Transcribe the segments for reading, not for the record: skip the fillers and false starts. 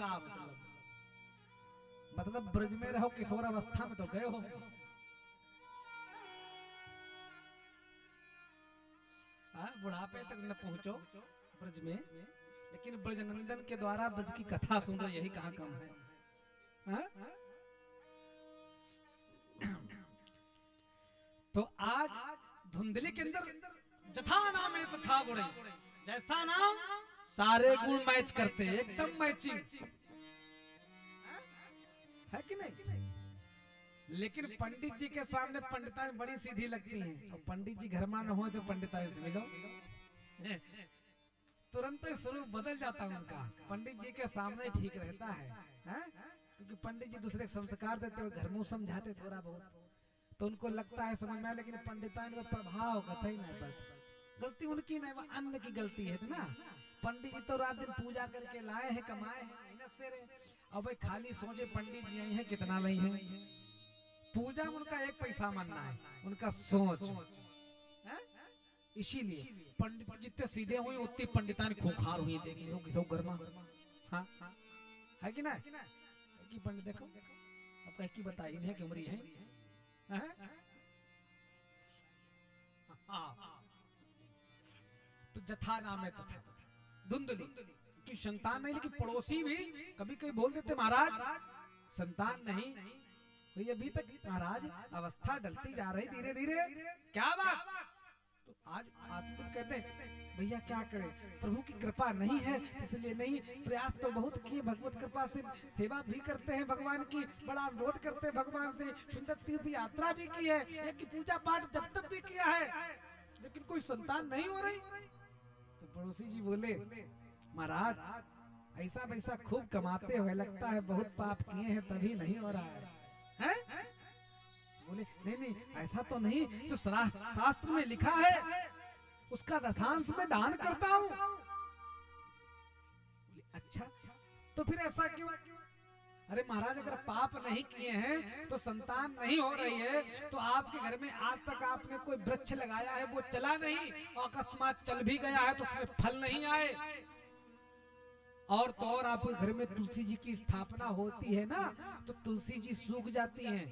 का मतलब ब्रज में रहो, किशोर अवस्था में तो गए हो। बुढ़ापे तक न पहुंचो ब्रज में, लेकिन ब्रजनंदन के द्वारा ब्रज की कथा सुन रहे, यही कहाँ कम है। तो आज धुंधली के अंदर जथा नाम है तथा गुण, जैसा नाम सारे गुण मैच करते, एकदम मैचिंग है कि नहीं। लेकिन पंडित जी के सामने पंडिताएं बड़ी सीधी लगती हैं, और पंडित जी घर में न हो तो पंडिताएं से मिलो, तुरंत स्वरूप बदल जाता है उनका। पंडित जी के सामने ठीक रहता है, क्योंकि पंडित जी दूसरे संस्कार देते हुए घर में समझाते थोड़ा बहुत, तो उनको लगता है समझ में। लेकिन पंडिताइन में प्रभाव कथा ही नहीं पड़ता, गलती उनकी नहीं, वो अन्न की गलती है ना। पंडित जी तो रात दिन पूजा करके लाए हैं, कमाए हैं से रे। अब भाई खाली सोचे पंडित जी आई हैं कितना नहीं है, पूजा में उनका एक पैसा मानना है, उनका सोच। इसीलिए पंडित जितने सीधे हुए उतनी पंडितान खोखार हुई, देख लो किसी घर में। हाँ है कि ना, कि पंडित देखो अब कह की बताई इन्हें की उम्र है। तो जथा नाम है तथा धुंधली की संतान नहीं, लेकिन पड़ोसी भी कभी कभी बोल देते महाराज संतान नहीं हुई अभी तक, महाराज अवस्था डलती जा रही धीरे धीरे, क्या बात। तो आज आत्मा कहते हैं भैया क्या करें, प्रभु की कृपा नहीं है इसलिए नहीं, प्रयास तो बहुत किए, भगवत कृपा से सेवा भी करते हैं भगवान की, बड़ा अनुरोध करते हैं भगवान से, सुंदर तीर्थ यात्रा भी की है, एक की पूजा पाठ जब तक भी किया है, लेकिन कोई संतान नहीं हो रही। तो पड़ोसी जी बोले महाराज ऐसा वैसा खूब कमाते हुए लगता है बहुत पाप किए हैं तभी नहीं हो रहा है? बोले नहीं नहीं ऐसा तो नहीं, जो शास्त्र में लिखा है उसका दशांश में दान करता हूँ। बोले अच्छा तो फिर ऐसा क्यों? अरे महाराज अगर पाप नहीं किए हैं तो संतान नहीं हो रही है, तो आपके घर में आज तक आपने कोई वृक्ष लगाया है वो चला नहीं, और अकस्मात चल भी गया है तो उसमें फल नहीं आए, और तो और आपके घर में तुलसी जी की स्थापना होती है ना, तो तुलसी जी सूख जाती हैं,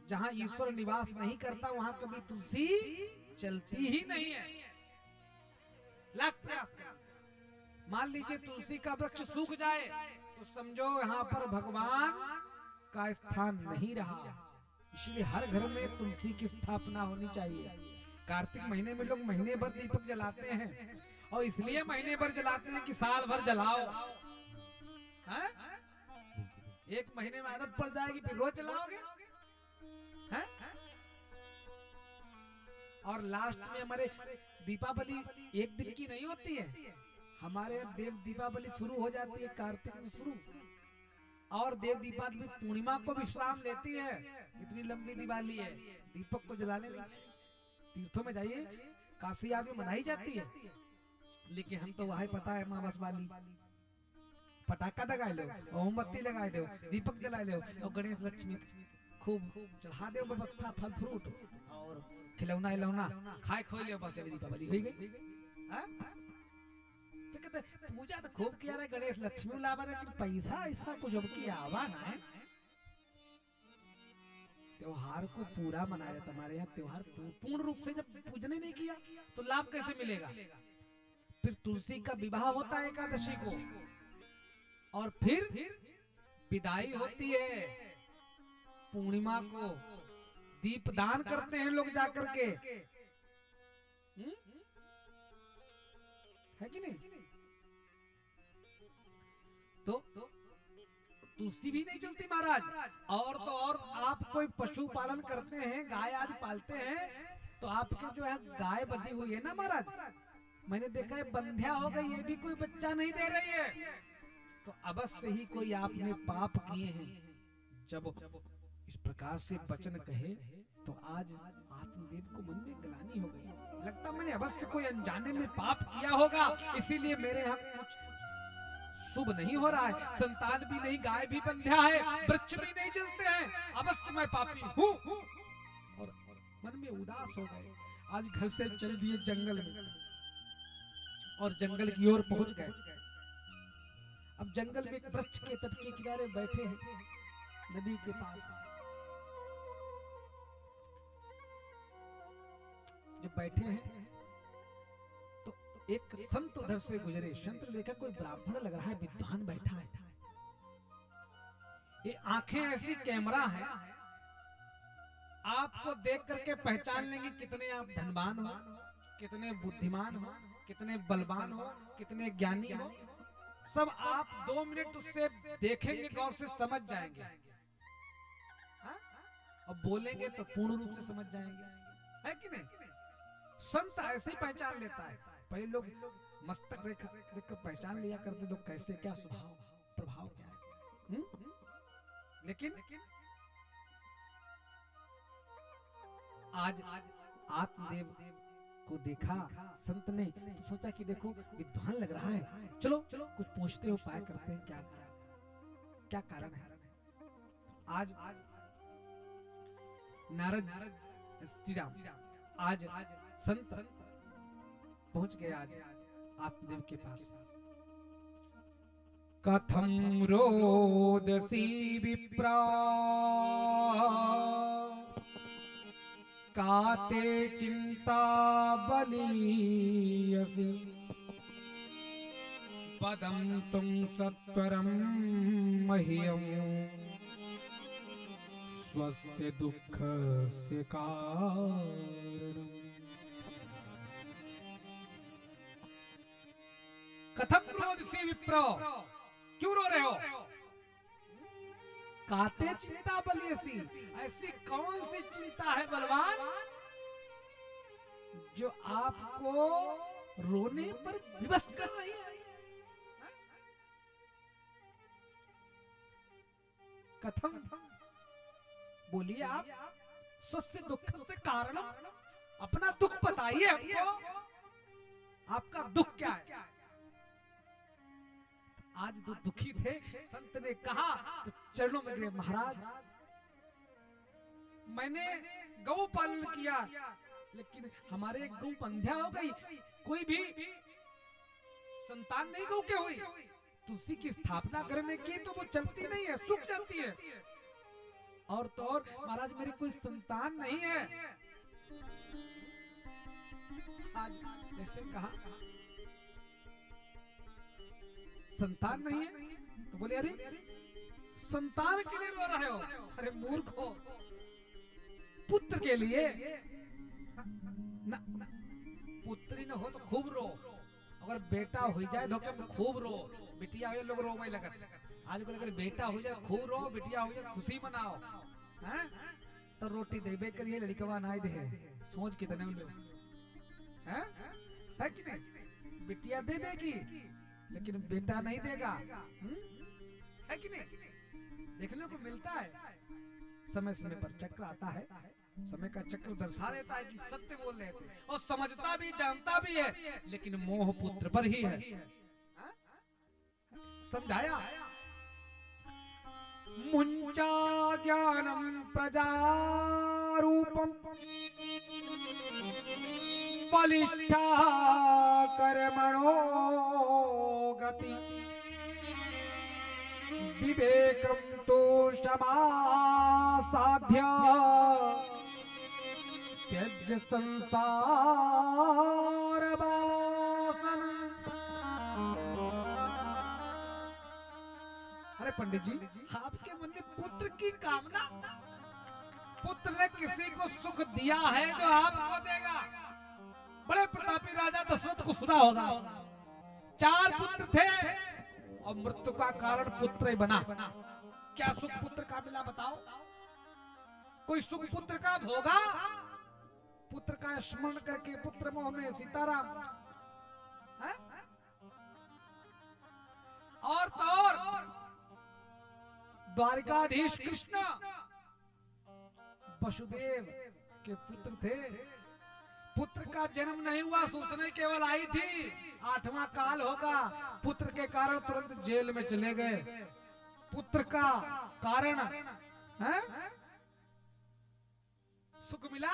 जहां ईश्वर निवास नहीं करता वहां कभी तुलसी चलती ही नहीं है। लाख प्रयास कर, मान लीजिए तुलसी का वृक्ष सूख जाए तो समझो यहाँ पर भगवान का स्थान नहीं रहा। इसलिए हर घर में तुलसी की स्थापना होनी चाहिए। कार्तिक महीने में लोग महीने भर दीपक जलाते हैं, और इसलिए महीने भर जलाते हैं कि साल भर जलाओ। है? एक महीने में आदत पड़ जाएगी फिर रोज जलाओगे। है? और लास्ट में हमारे दीपावली एक दिन की नहीं होती है, हमारे यहाँ देव दीपावली शुरू हो जाती है कार्तिक में शुरू, और देव दीपावली पूर्णिमा को विश्राम लेती है। इतनी लंबी दिवाली है, दीपक को जलाने नहीं। तीर्थों में जाइए काशी आदि में मनाई जाती है, लेकिन हम तो वही पता है अमावस वाली पटाखा लगा लो, मोमबत्ती लगा दो, दीपक जला लो, और गणेश लक्ष्मी खूब चढ़ा दो, व्यवस्था फल फ्रूट और खिलौना हिलौना खाए खो लियो, बस दीपावली हो गई। तो कहते पूजा तो खूब किया रहे गणेश लक्ष्मी लावा, लेकिन पैसा ऐसा कुछ अब की आवा ना है। त्योहार को पूरा मनाया जाता, हमारे यहाँ त्योहार पूर्ण रूप से जब पूजने नहीं किया तो लाभ कैसे मिलेगा। फिर तुलसी का विवाह होता है एकादशी को, और फिर विदाई होती है पूर्णिमा को, दीप दान करते हैं लोग जाकर के, है कि नहीं। तो तुलसी भी नहीं चलती महाराज। और तो और आप कोई पशु पालन करते हैं, गाय आदि पालते हैं, तो आपके जो है गाय बंधी हुई है ना महाराज, मैंने देखा है बंध्या हो गई, ये भी कोई बच्चा नहीं दे रही है, तो अवश्य ही कोई आपने पाप किए हैं। जब इस प्रकार से वचन कहे तो आज आत्मदेव को मन में ग्लानि हो गई, लगता मैंने अवश्य कोई अनजाने में पाप किया होगा, इसीलिए मेरे यहाँ कुछ शुभ नहीं हो रहा है, संतान भी नहीं, गाय भी बंध्या है, वृक्ष भी नहीं चलते हैं, अवश्य मैं पापी हूँ। और मन में उदास हो गए। आज घर से चल दिए जंगल में, और जंगल की ओर पहुंच गए। अब जंगल में एक वृक्ष के तट के किनारे बैठे हैं, नदी के पास। जब बैठे हैं तो एक संत उधर से गुजरे। संत ने देखा कोई ब्राह्मण लग रहा है, विद्वान बैठा है। ये आंखें ऐसी कैमरा है, आपको देख करके पहचान लेंगे कितने आप धनवान हो, कितने बुद्धिमान हो, कितने बलवान हो, कितने ज्ञानी हो। सब आप 2 मिनट उससे देखेंगे, गौर से समझ जाएंगे। हाँ? और बोलेंगे तो पूर्ण रूप से समझ जाएंगे, है कि नहीं? संत ऐसे ही पहचान लेता है। पहले लोग मस्तक रेखा देखकर पहचान लिया करते, लोग कैसे, क्या स्वभाव, प्रभाव क्या है। लेकिन आज आत्मदेव को देखा संत ने, तो सोचा कि देखो विद्वान लग रहा है, चलो कुछ पूछते हो, उपाय करते हैं, क्या कारण है। आज नारद श्री राम आज संत पहुंच गए आज आत्मदेव के पास। कथम रोदसी विप्रा काते चिंता बलीयसी पदम तुम सत्वरम मह्यम स्वस्य दुख से कारणम। कथम रोदसी विप्रो, क्यों रो रहे हो? काते चिंता बलियसी, ऐसी कौन सी चिंता है बलवान जो आपको रोने पर विवश कर रही है? कथम, बोलिए आप, स्वस्थ दुख से कारण, अपना दुख बताइए हमको, आपका दुख क्या है? आज तो दुखी थे, संत ने कहा तो चरणों में गिरे, महाराज मैंने गौ पालन किया, लेकिन हमारे गौ बंध्या हो गई, कोई भी संतान नहीं गौ के हुई। तुलसी की स्थापना घर में की तो वो चलती नहीं है, सूख जाती है। और तो और महाराज मेरी कोई संतान नहीं है। आज जैसे कहा संतान नहीं है, तो बोले अरे संतान के लिए रो रहे हो? अरे मूर्ख हो, पुत्र के लिए ना, पुत्री न हो तो खूब रो, अगर बेटा हो जाए तो खूब रो, बिटिया हो लोग रो वही लगत। आज को अगर बेटा हो जाए खूब रो, बिटिया हो जाए खुशी मनाओ, हैं? तो रोटी देबे करिए, लड़कवा ना दे, सोच कितने लोग हैं, है कि नहीं? बिटिया दे देगी लेकिन बेटा नहीं देगा, है कि नहीं? देखने को मिलता है। समय समय पर चक्र आता है, समय का चक्र दर्शा देता है कि सत्य बोल रहे थे, और समझता भी जानता भी है, लेकिन मोह पुत्र पर ही है। समझाया, मुंचा ज्ञानम प्रजारूपम बलिष्ठा कर्मणो गति विवेकम तो समासाध्य त्यज संसार वासनम। अरे पंडित जी, आपके मन में पुत्र की कामना, पुत्र ने किसी को सुख दिया है जो आपको देगा। बड़े प्रतापी राजा दशरथ को सुना होगा, 4 पुत्र थे और मृत्यु का कारण पुत्र ही बना। क्या सुख पुत्र का मिला बताओ? कोई सुख पुत्र का भोगा? पुत्र का स्मरण करके पुत्र मोह में सीताराम, है? और तो और द्वारिकाधीश कृष्ण वसुदेव के पुत्र थे। पुत्र का जन्म नहीं हुआ, सूचना केवल आई थी 8वां काल होगा, पुत्र के कारण तुरंत जेल में चले गए। पुत्र का कारण है सुख मिला,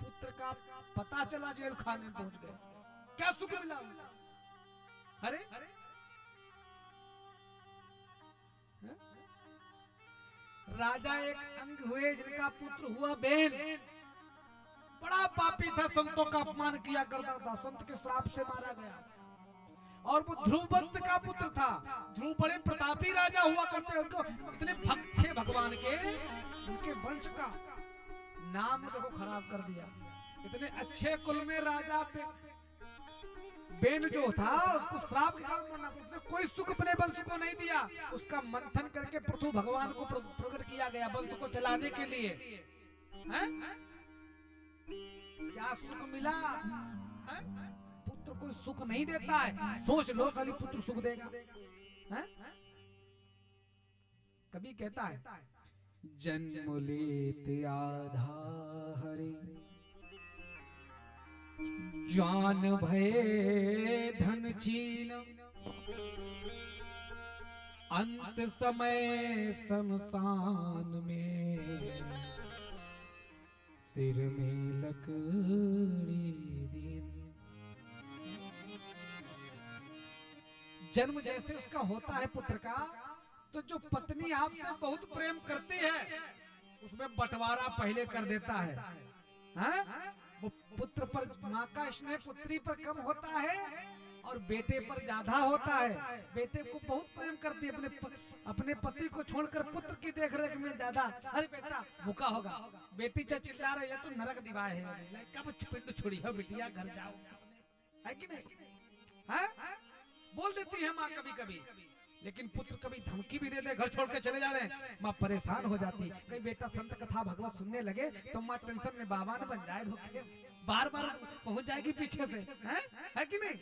पुत्र का पता चला जेल खाने पहुंच गए। क्या सुख मिला? अरे राजा एक अंग हुए जिनका पुत्र हुआ बेन। बड़ा पापी था, संतों का अपमान किया करता था, संत के श्राप से मारा गया। और वो ध्रुव वंश का पुत्र था। ध्रुव बड़े प्रतापी राजा हुआ करते, उनको इतने भक्त थे भगवान के, उनके वंश का नाम देखो खराब कर दिया। इतने अच्छे कुल में राजा बेन जो था उसको श्राप के कारण मरना पड़ा। उसने कोई सुख अपने वंश को नहीं दिया। उसका मंथन करके पृथु भगवान को प्रकट किया गया वंश को चलाने के लिए। हैं? क्या सुख मिला? हैं? पुत्र कोई सुख नहीं देता है। सोच लो खाली पुत्र सुख देगा। हैं? कभी कहता है जन्म लेत आधा हरे, ज्ञान भय धन छीन, अंत समय शमशान में, सिर में लकड़ी दीन। जन्म जैसे उसका होता है पुत्र का, तो जो पत्नी आपसे बहुत प्रेम करती है उसमें बंटवारा पहले कर देता है। हाँ? वो पुत्र पर माँ का स्नेह पुत्री पर कम होता है और बेटे पर ज्यादा होता है। बेटे को बहुत प्रेम करती है, अपने पति को छोड़कर पुत्र की देखरेख में ज्यादा। अरे बेटा भूखा होगा, बेटी चाहे चिल्ला रही है तो नरक दिवाए है, कब पिंड छोड़ी हो बिटिया, घर जाओ, है कि नहीं? हाँ? बोल देती है माँ कभी कभी। लेकिन पुत्र कभी धमकी भी दे दे, घर छोड़ के चले जा रहे हैं, माँ परेशान हो जाती। कहीं बेटा संत कथा भगवत सुनने लगे तो माँ टेंशन में बाबा न बन जाए, बार बार पहुंच जाएगी पीछे से। है कि नहीं?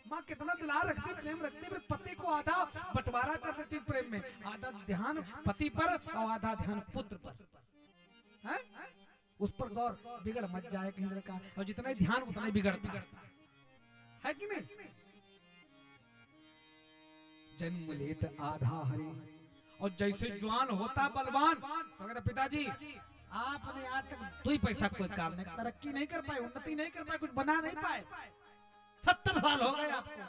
माँ कितना दुलार रखती, प्रेम रखती, फिर पति को आधा बंटवारा कर देती प्रेम में, आधा ध्यान पति पर और आधा ध्यान पुत्र पर। है? उस पर गौर, बिगड़ मत जाए कहीं लड़का, और जितना ही ध्यान उतना ही बिगड़ता है कि नहीं? जन्म लेत आधा हरे, और जैसे जवान होता बलवान तो कहता पिताजी आपने आज तक 2 पैसा कोई काम नहीं, तरक्की नहीं कर पाए, उन्नति नहीं कर पाए, कुछ बना नहीं पाए, 70 साल हो गए आपको,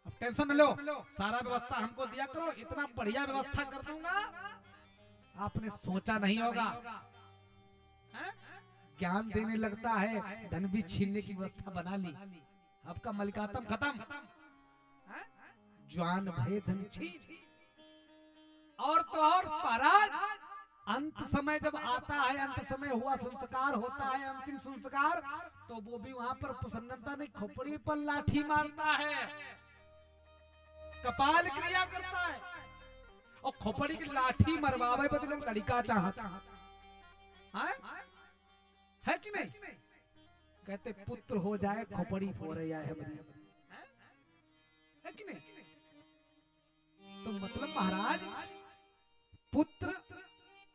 अब टेंशन न लो, सारा व्यवस्था हमको दिया करो, इतना बढ़िया व्यवस्था कर दूंगा आपने सोचा नहीं होगा। ज्ञान देने लगता है, धन भी छीनने की व्यवस्था बना ली, आपका मलिकातम खत्म। ज्ञान भय धन छीन। और तो और महाराज अंत समय जब आता है, अंत समय हुआ संस्कार होता है, अंतिम संस्कार, तो वो भी वहां पर प्रसन्नता नहीं, खोपड़ी पर लाठी मारता है, कपाल क्रिया करता है, और खोपड़ी की लाठी मरवावे बदले लड़का चाहता है कि नहीं? कहते पुत्र हो जाए खोपड़ी हो रही है हमारी, है कि नहीं? तो मतलब महाराज पुत्र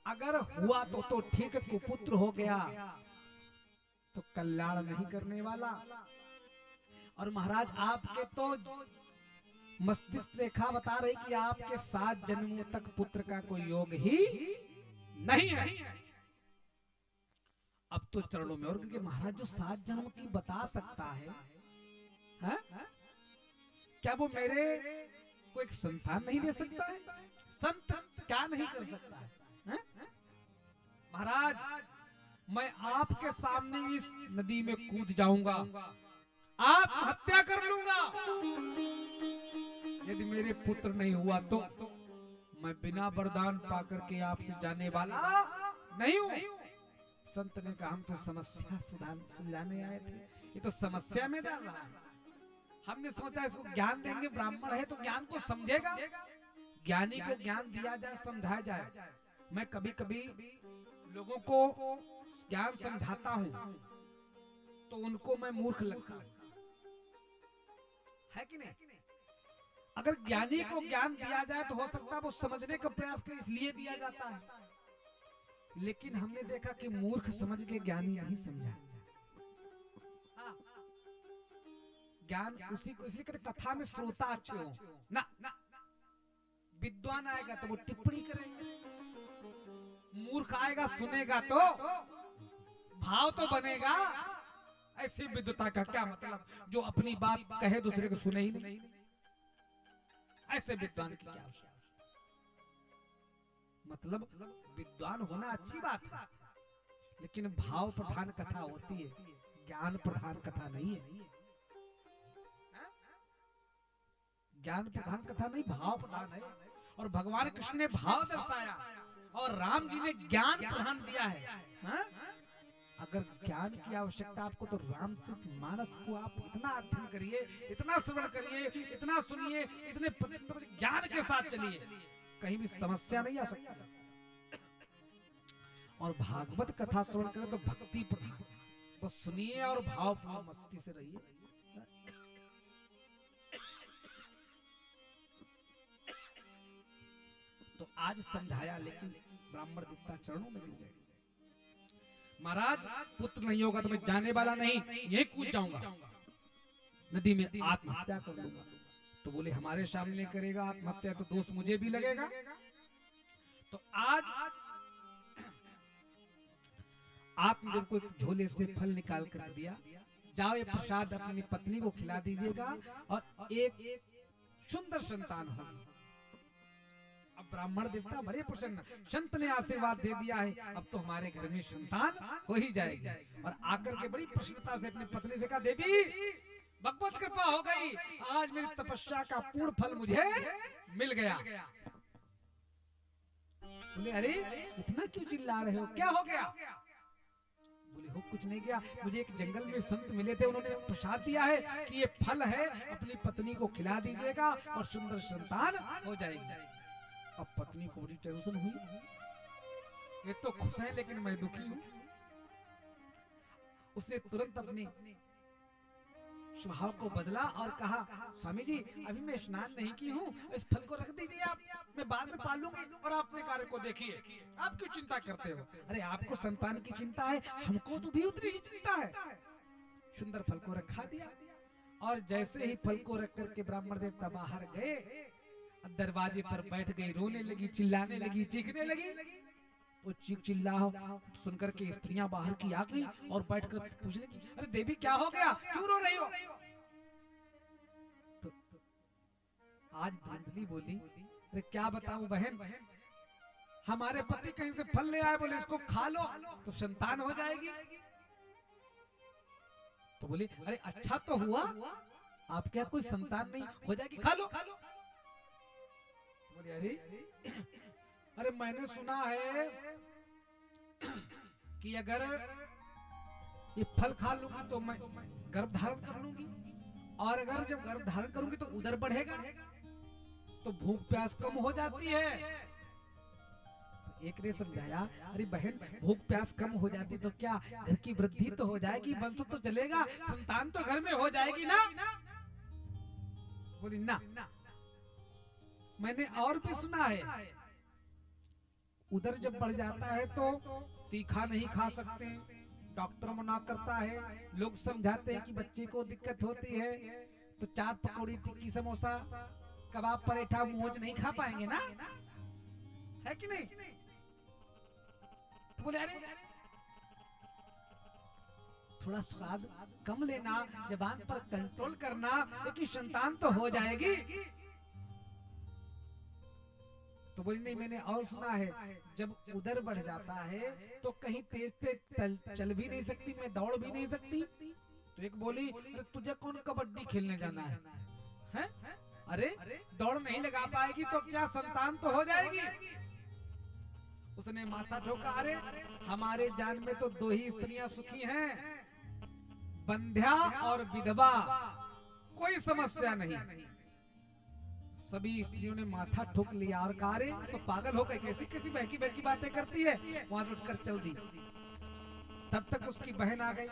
अगर हुआ तो ठीक है, कुपुत्र हो गया तो कल्याण नहीं करने वाला। और महाराज आपके तो मस्तिष्क रेखा बता रही कि आपके 7 जन्मों तक पुत्र का कोई योग ही नहीं है। अब तो चरणों में, और क्योंकि महाराज जो 7 जन्म की बता सकता है? क्या वो मेरे को एक संतान नहीं दे सकता है? संत क्या नहीं कर सकता है? महाराज मैं आपके सामने इस नदी में कूद जाऊंगा, आत्महत्या कर लूंगा, यदि मेरे पुत्र नहीं हुआ तो मैं बिना वरदान पाकर के आपसे जाने वाला नहीं हूं। संत ने कहा हम तो समस्या सुलझाने आए थे, ये तो समस्या में डाल रहा है। हमने सोचा इसको ज्ञान देंगे, ब्राह्मण है तो ज्ञान को समझेगा, ज्ञानी को ज्ञान दिया जाए, समझाया जाए। मैं कभी कभी लोगों को ज्ञान समझाता हूं तो उनको मैं मूर्ख लगता हूं, है कि नहीं? अगर ज्ञानी को ज्ञान दिया जाए तो हो सकता है वो समझने का प्रयास कर, इसलिए दिया जाता है। लेकिन हमने देखा कि मूर्ख समझ के ज्ञानी नहीं समझा। ज्ञान उसी को इसलिए कहते कथा में श्रोता अच्छे हो ना, विद्वान आएगा तो वो टिप्पणी करेंगे, मूर्ख आएगा सुनेगा तो भाव तो बनेगा। ऐसी विद्वता का क्या मतलब, जो अपनी बात कहे दूसरे को सुने ही नहीं, ऐसे विद्वान की क्या आवश्यकता? मतलब विद्वान होना अच्छी बात है, लेकिन भाव प्रधान कथा होती है, ज्ञान प्रधान कथा नहीं है। ज्ञान प्रधान कथा नहीं, भाव प्रधान है। और भगवान कृष्ण ने भाव दर्शाया और राम जी ने ज्ञान प्रधान दिया है। हा? अगर ज्ञान की आवश्यकता आपको तो रामचरितमानस को आप इतना अध्ययन करिए, इतना श्रवण करिए, इतना सुनिए, इतने ज्ञान के साथ चलिए, कहीं भी समस्या नहीं आ सकती। और भागवत कथा श्रवण करें तो भक्ति प्रधान, बस सुनिए और भाव पूर्ण मस्ती से रहिए। तो आज समझाया, लेकिन ब्राह्मण देवता चरणों में गिर गए। महाराज पुत्र नहीं होगा तो मैं जाने वाला नहीं, यही कूद जाऊंगा नदी में, आत्महत्या कर लूंगा। तो बोले हमारे सामने करेगा आत्महत्या तो दोष मुझे भी लगेगा। तो आज आत्मदेव को एक झोले से फल निकाल कर दिया, जाओ ये प्रसाद अपनी पत्नी को खिला दीजिएगा और एक सुंदर संतान होगी। अब ब्राह्मण देवता बड़े प्रसन्न, संत ने आशीर्वाद दे दिया है, अब तो हमारे घर में संतान हो ही जाएगी। और आकर के बड़ी प्रसन्नता से अपनी पत्नी से कहा, देवी भगवत कृपा हो गई, आज मेरी तपस्या का पूर्ण फल मुझे मिल गया। बोले अरे इतना क्यों चिल्ला रहे हो, क्या हो गया? बोले हो कुछ नहीं गया, मुझे एक जंगल में संत मिले थे, उन्होंने प्रसाद दिया है कि ये फल है, अपनी पत्नी को खिला दीजिएगा और सुंदर संतान हो जाएगी। अब पत्नी को बड़ी टेंशन हुई, ये तो खुश है लेकिन मैं दुखी हूं। उसने तुरंत अपनी स्वभाव को बदला और कहा, स्वामी जी अभी मैं स्नान नहीं की हूँ, इस फल को रख दीजिए आप, मैं बाद में पाल लूंगी और आप अपने कार्य को देखिए, आप क्यों चिंता करते हो? अरे आपको संतान की चिंता है, हमको तो भी उतनी ही चिंता है। सुंदर फल को रखा दिया और जैसे ही फल को रख करके ब्राह्मण देवता बाहर गए, दरवाजे पर बैठ गई, रोने लगी, चिल्लाने लगी, चीखने लगी। वो चीख चिल्ला सुनकर के स्त्रियां बाहर की आ गई और बैठकर पूछने लगी, अरे देवी क्या हो गया, क्यों रो रही हो? तो आज धुंधली बोली, अरे क्या बताऊं बहन, हमारे पति कहीं से फल ले आए, बोले इसको खा लो तो संतान हो जाएगी। तो बोली अरे अच्छा तो हुआ, आप क्या कोई संतान नहीं हो जाएगी, खा लो। बोले अरे मैंने सुना है कि अगर ये फल खा लूंगी तो मैं गर्भ धारण कर लूंगी, और अगर जब गर्भ धारण करूंगी तो उदर बढ़ेगा, तो भूख प्यास कम हो जाती है। तो एक ने समझाया, अरे बहन भूख प्यास कम हो जाती तो क्या, घर की वृद्धि तो हो जाएगी, वंश तो चलेगा, संतान तो घर में हो जाएगी ना। बोली ना, मैंने और भी सुना है उधर जब बढ़ जाता है तो तीखा नहीं खा सकते, डॉक्टर मना करता है, लोग समझाते हैं कि बच्चे को दिक्कत होती है, तो चाट पकौड़ी टिक्की समोसा कबाब पराठा मोज नहीं खा पाएंगे ना, है कि नहीं? तो बोले अरे थोड़ा स्वाद कम लेना, जबान पर कंट्रोल करना, लेकिन संतान तो हो जाएगी। तो बोली नहीं, मैंने और सुना है जब उधर बढ़ जाता है तो कहीं तेज तेज चल भी नहीं सकती, मैं दौड़ भी नहीं सकती। तो एक बोली, अरे तुझे कौन कबड्डी खेलने जाना है, हैं? अरे दौड़ नहीं लगा पाएगी तो क्या संतान तो हो जाएगी। उसने माथा ठोका, अरे हमारे जान में तो दो ही स्त्रियां सुखी हैं, बंध्या और विधवा, कोई समस्या नहीं। सभी स्त्रियों ने माथा ठोक लिया और कहा, अरे तो पागल हो गई, कैसी कैसी बहकी बहकी बातें करती है, वहां से उठकर चल दी। तब तक उसकी बहन आ गई।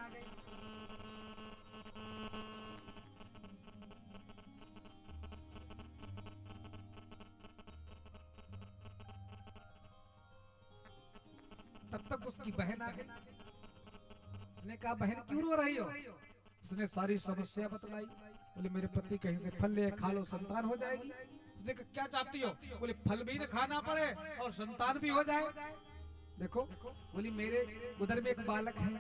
तब तक उसकी बहन आ गई। उसने कहा, बहन क्यों रो रही हो? उसने सारी समस्या बतलाई। बोले मेरे पति कहीं से फल ले खा लो, संतान हो जाएगी। उसने कहा क्या चाहती हो? बोले फल भी न खाना पड़े और संतान भी हो जाए। देखो बोली मेरे उधर में एक बालक है,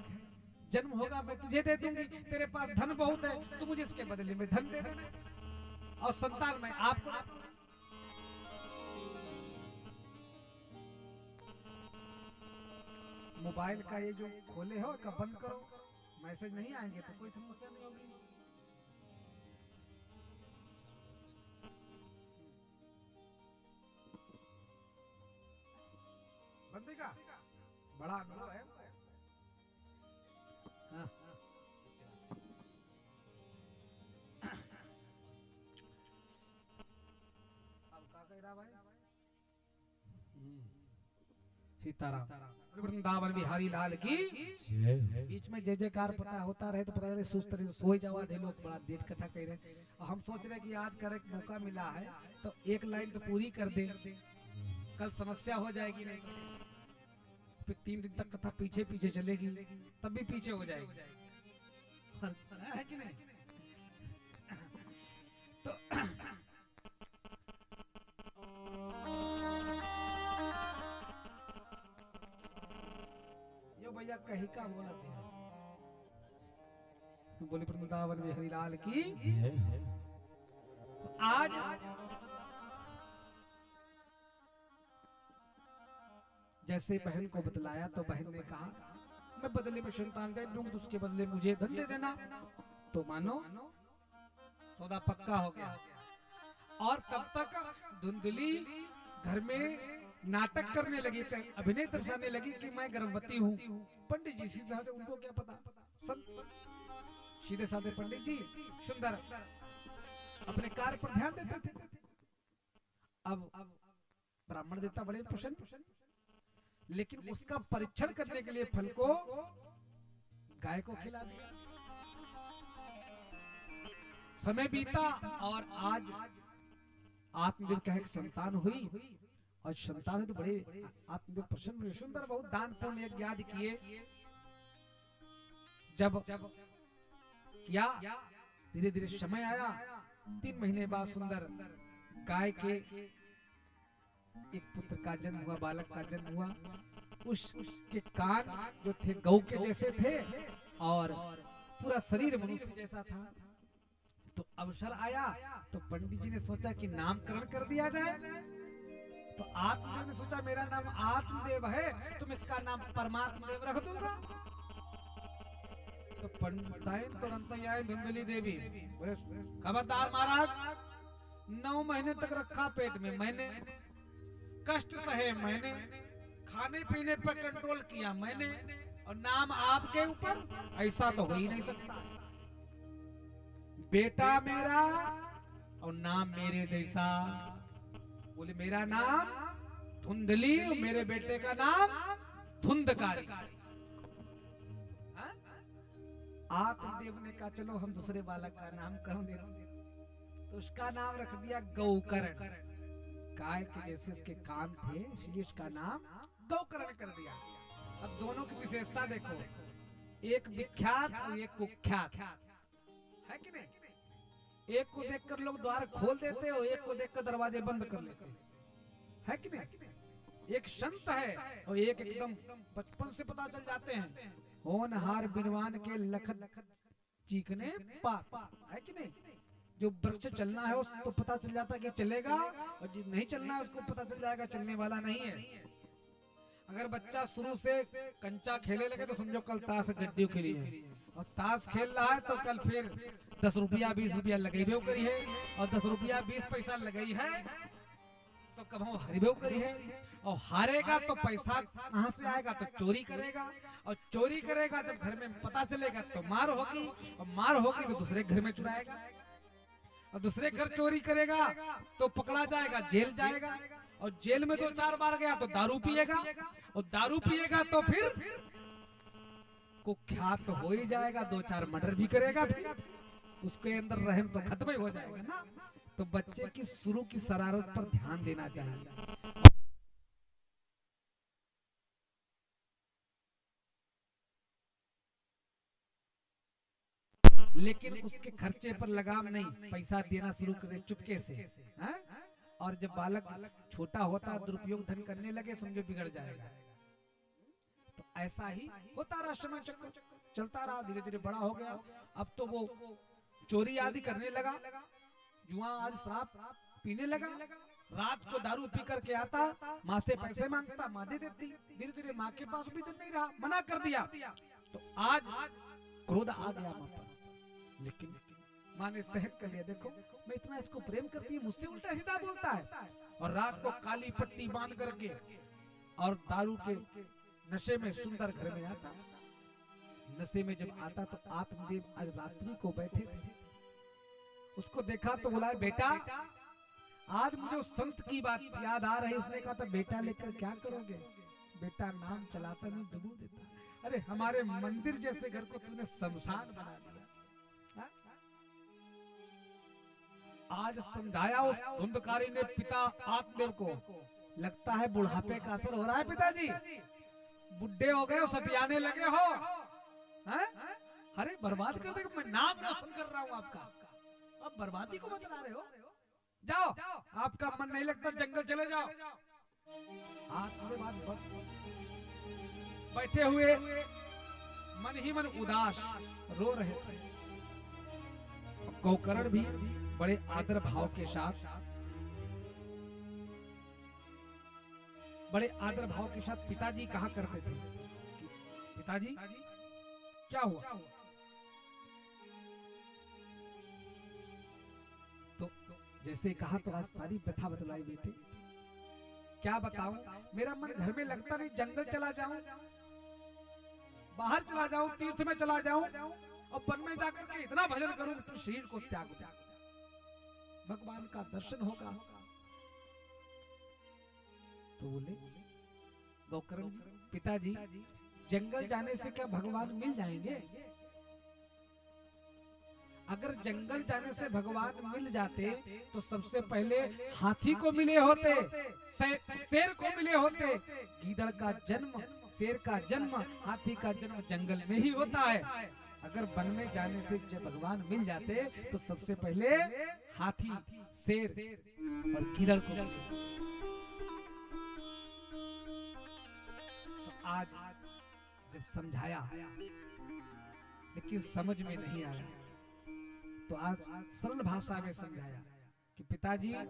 जन्म होगा मैं तुझे दे दूंगी, तेरे पास धन बहुत है, तू मुझे इसके बदले में धन दे देना और संतान मैं आपको। मोबाइल का ये जो खोले हो का बंद करो, मैसेज नहीं आएंगे तो कोई समस्या नहीं होगी। बंद का बड़ा अनुभव है। हाँ। अब का कह रहा भाई? सीताराम वृंदावन बिहारी लाल की बीच में जय जयकार पता होता रहे तो पता रहे सुस्त रहे सोई जावा दे लोग बड़ा देर कथा कह रहे। और हम सोच रहे कि आज करे मौका मिला है तो एक लाइन तो पूरी कर दे, कल समस्या हो जाएगी नहीं, फिर 3 दिन तक कथा पीछे पीछे चलेगी, तब भी पीछे हो जाएगी, है कि नहीं? तो यो भैया कही का बोला थे, बोले वृंदावन में हरिलाल की। तो आज जैसे बहन को बतलाया तो बहन ने कहा मैं बदले में संतान दे दूंगी तो उसके बदले मुझे धन दे देना। तो मानो सौदा पक्का हो गया। और तब तक धुंधली घर में नाटक करने लगी, अभिनय दर्शाने लगी कि मैं गर्भवती हूँ। पंडित जी सीधे साधे उनको क्या पता, सीधे साधे पंडित जी सुंदर अपने कार्य पर ध्यान देते थे। अब ब्राह्मण देवता बड़े प्रसन्न, लेकिन उसका परीक्षण करने के लिए फल को गाय को खिला दिया। समय बीता और आज आत्मदेव का एक संतान हुई और संतान तो बड़े आत्मदेव प्रसन्न हुए, सुंदर बहुत दान पुण्य यज्ञ आदि किए। जब किया धीरे धीरे समय आया, 3 महीने बाद सुंदर गाय के एक पुत्र का जन्म हुआ, बालक का जन्म हुआ। उसके कान जो थे गौ के जैसे थे और पूरा शरीर मनुष्य जैसा था। तो अवसर आया तो पंडित जी ने सोचा कि नामकरण कर दिया जाए। तो आत्मदेव ने सोचा मेरा नाम आत्मदेव है, तुम इसका नाम परमात्मदेव रख दूंगा। तो पंडिताइन तुरंत आए धुंधली देवी, बोले खबरदार महाराज, 9 महीने तक रखा पेट में मैंने, कष्ट सहे मैंने, खाने पीने पर कंट्रोल किया मैंने, और नाम आपके ऊपर, ऐसा तो हो ही नहीं सकता। बेटा मेरा और नाम मेरे जैसा। बोले मेरा नाम धुंधली और मेरे बेटे का नाम धुंधकारी। आत्मदेव ने कहा चलो हम दूसरे बालक का नाम करो दे, तो उसका नाम रख दिया गौकर्ण। गाय के जैसे उसके कान थे इसलिए उसका नाम गौकर्ण कर दिया। अब दोनों की विशेषता देखो, एक विख्यात और एक कुख्यात है कि नहीं? एक को देखकर लोग द्वार खोल देते और एक को देखकर दरवाजे बंद कर लेते है कि नहीं? एक संत है और एक एकदम बचपन से पता चल जाते हैं, होनहार बिनवान के लखत चीखने पाप, है कि नहीं? जो वृक्ष चलना है उसको पता चल जाता है कि चलेगा, और जो नहीं चलना है उसको पता चल जाएगा चलने वाला नहीं है। अगर बच्चा शुरू से कंचा खेले लगे तो समझो कल ताश गड्डियों के लिए, और ताश खेल रहा है तो कल फिर 10 रुपया 20 रुपया लगेबे करी है, और 10 रुपया 20 पैसा लगई है तो कभी हरिबे करी है, और हारेगा तो पैसा कहां से आएगा, तो चोरी करेगा, और चोरी करेगा जब घर में पता चलेगा तो मार होगी, और मार होगी तो दूसरे घर में चुराएगा, और दूसरे घर चोरी करेगा तो पकड़ा जाएगा, जेल जाएगा, और जेल में 2-4 बार गया तो दारू पिएगा, और दारू पिएगा तो फिर कुख्यात तो हो ही जाएगा, 2-4 मर्डर भी करेगा, फिर उसके अंदर रहम तो खत्म ही हो जाएगा ना। तो बच्चे की शुरू की शरारत पर ध्यान देना चाहिए। लेकिन उसके खर्चे पर लगाम नहीं, पैसा देना शुरू करे चुपके से, है? और जब बालक छोटा होता दुरुपयोग धन करने लगे समझो बिगड़ जाएगा। तो ऐसा ही होता रहा, समय चक्र चलता रहा, धीरे धीरे बड़ा हो गया। अब तो वो चोरी आदि करने लगा, जुआ आदि शराब पीने लगा, रात को दारू पी करके आता, माँ से पैसे मांगता, माँ दे देती। धीरे धीरे माँ के पास भी दिन नहीं रहा, मना कर दिया। तो आज क्रोध आ गया माँ पर, लेकिन माँ ने सहन कर लिया। देखो मैं इतना इसको प्रेम करती हूँ, मुझसे उल्टा सीधा बोलता है। और रात को काली पट्टी बांध करके और दारू के नशे में सुंदर घर में आता। नशे में जब आता तो आत्मदेव आज रात्रि को बैठे थे, उसको देखा तो बोला, बेटा आज मुझे उस संत की बात याद आ रही। उसने कहा था, बेटा लेकर क्या करोगे? बेटा नाम चलाता नहीं डुबो देता। अरे हमारे मंदिर जैसे घर को तूने शमशान बना दिया। आज समझाया उस धुंधकारी ने पिता आत्मदेव को। लगता है बुढ़ापे का असर हो रहा है पिताजी, बुढ़े हो गए, सटियाने लगे हो। अरे बर्बाद कर देगा, मैं नाम रोशन कर रहा हूँ आपका, अब बर्बादी को बतला रहे हो। जाओ, आपका मन नहीं लगता जंगल चले जाओ। आत्मदेव बैठे हुए मन ही मन उदास रो रहे थे। गोकर्ण भी बड़े आदर भाव के साथ, बड़े आदर भाव के साथ पिताजी कहा करते थे, पिताजी क्या हुआ? तो जैसे कहा तो आज सारी व्यथा बतलाई। बेटे क्या बताऊं, मेरा मन घर में लगता नहीं, जंगल चला जाऊं, बाहर चला जाऊं, तीर्थ में चला जाऊं और वन में जाकर के इतना भजन करूं तो शरीर को त्याग दूं, भगवान का दर्शन होगा। तो बोले गोकर्ण जी, पिताजी जंगल जाने से क्या भगवान मिल जाएंगे? अगर जंगल जाने से भगवान मिल जाते तो सबसे पहले हाथी को मिले होते, शेर को मिले होते। गीदड़ का जन्म, शेर का जन्म, हाथी का जन्म जंगल में ही होता है। अगर वन में जाने से जब भगवान मिल जाते तो सबसे पहले हाथी, शेर और गीदड़ को। तो आज जब समझाया लेकिन समझ में नहीं आया, तो आज सरल भाषा में समझाया कि पिताजी आप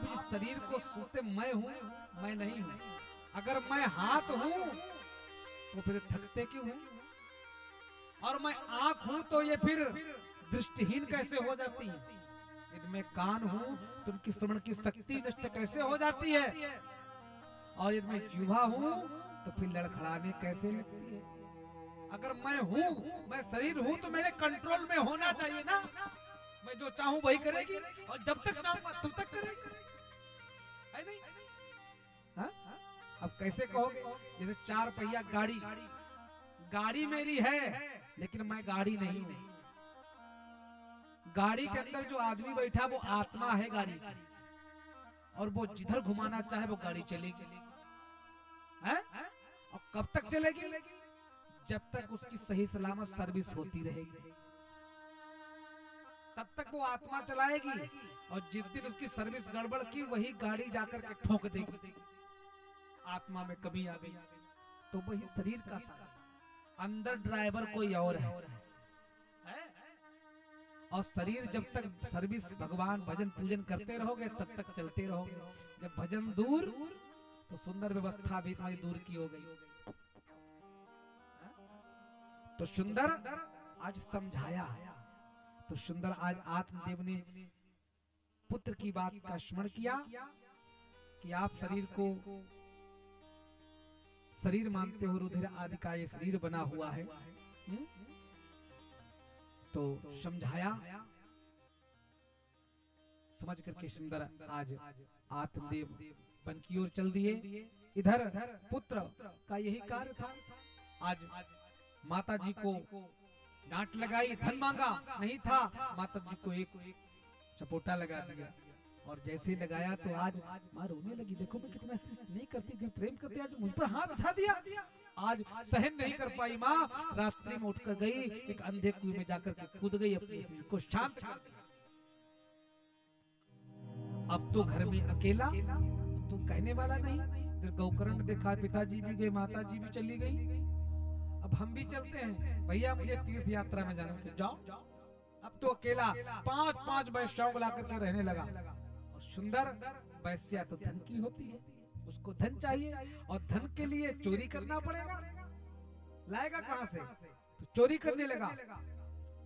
जिस शरीर को सूते मैं हूं, मैं नहीं हूं। अगर मैं हाथ हूं तो फिर थकते क्यों हूं? और मैं आंख हूं तो ये फिर दृष्टिहीन कैसे हो जाती है? यदि मैं कान हूं तो उनकी श्रवण की शक्ति नष्ट कैसे हो जाती है? और यदि मैं जीवा हूं तो फिर लड़खड़ाने कैसे लगती है? अगर मैं हूं, मैं शरीर हूं तो मेरे कंट्रोल में होना चाहिए ना। मैं जो चाहूं वही करेगी और जब तक चाहूंगा तब तक करेगी, है नहीं? हा? अब कैसे कहोगे? जैसे 4 पहिया गाड़ी, गाड़ी मेरी है लेकिन मैं गाड़ी नहीं हूं। गाड़ी के अंदर जो आदमी बैठा वो आत्मा है गाड़ी की, और वो जिधर घुमाना चाहे वो गाड़ी चलेगी। है? और कब तक चलेगी? जब तक उसकी सही सलामत सर्विस होती रहेगी तब तक वो आत्मा चलाएगी। और जिस दिन उसकी सर्विस गड़बड़ की वही गाड़ी जाकर के ठोक देगी। आत्मा में कमी आ गई तो वही शरीर का सारा, अंदर ड्राइवर कोई और है। और शरीर जब तक सर्विस भगवान भजन पूजन करते रहोगे तब तक चलते रहोगे। जब भजन दूर तो सुंदर व्यवस्था भी तुम्हारी दूर की हो गई। तो सुंदर आज समझाया, तो सुंदर आज आत्मदेव ने पुत्र की बात का स्मरण किया कि आप शरीर को शरीर मानते हो, रुधिर आदि का ये शरीर बना हुआ है। तो समझाया, समझ करके सुंदर आज आत्मदेव वन की ओर चल दिए। इधर पुत्र का यही कार्य था। आज माता जी को डांट लगाई, धन मांगा नहीं था, माता जी को एक चपोटा लगा दिया। और जैसे लगाया तो आज मां रोने लगी। देखो मैं कितना नहीं करती थी, प्रेम करती, आज मुझ पर हाथ उठा दिया। आज सहन नहीं कर पाई माँ, रात्रि में उठकर गई, एक अंधे कुएं में जाकर के कूद गई, अपने शरीर को शांत कर दिया। अब तो घर में अकेला, अब तो कहने वाला नहीं। इधर गोकर्ण देखा, पिताजी भी गए, माता जी भी चली गई। अब हम भी चलते हैं, भैया मुझे तीर्थ यात्रा में जाना है। जाओ। अब तो अकेला 5-5 वैश्याओं को लाकर के रहने लगा। और सुंदर वैश्या तो धन की होती है, उसको धन चाहिए और धन के लिए चोरी करना पड़ेगा। लाएगा कहां से? तो चोरी करने लगा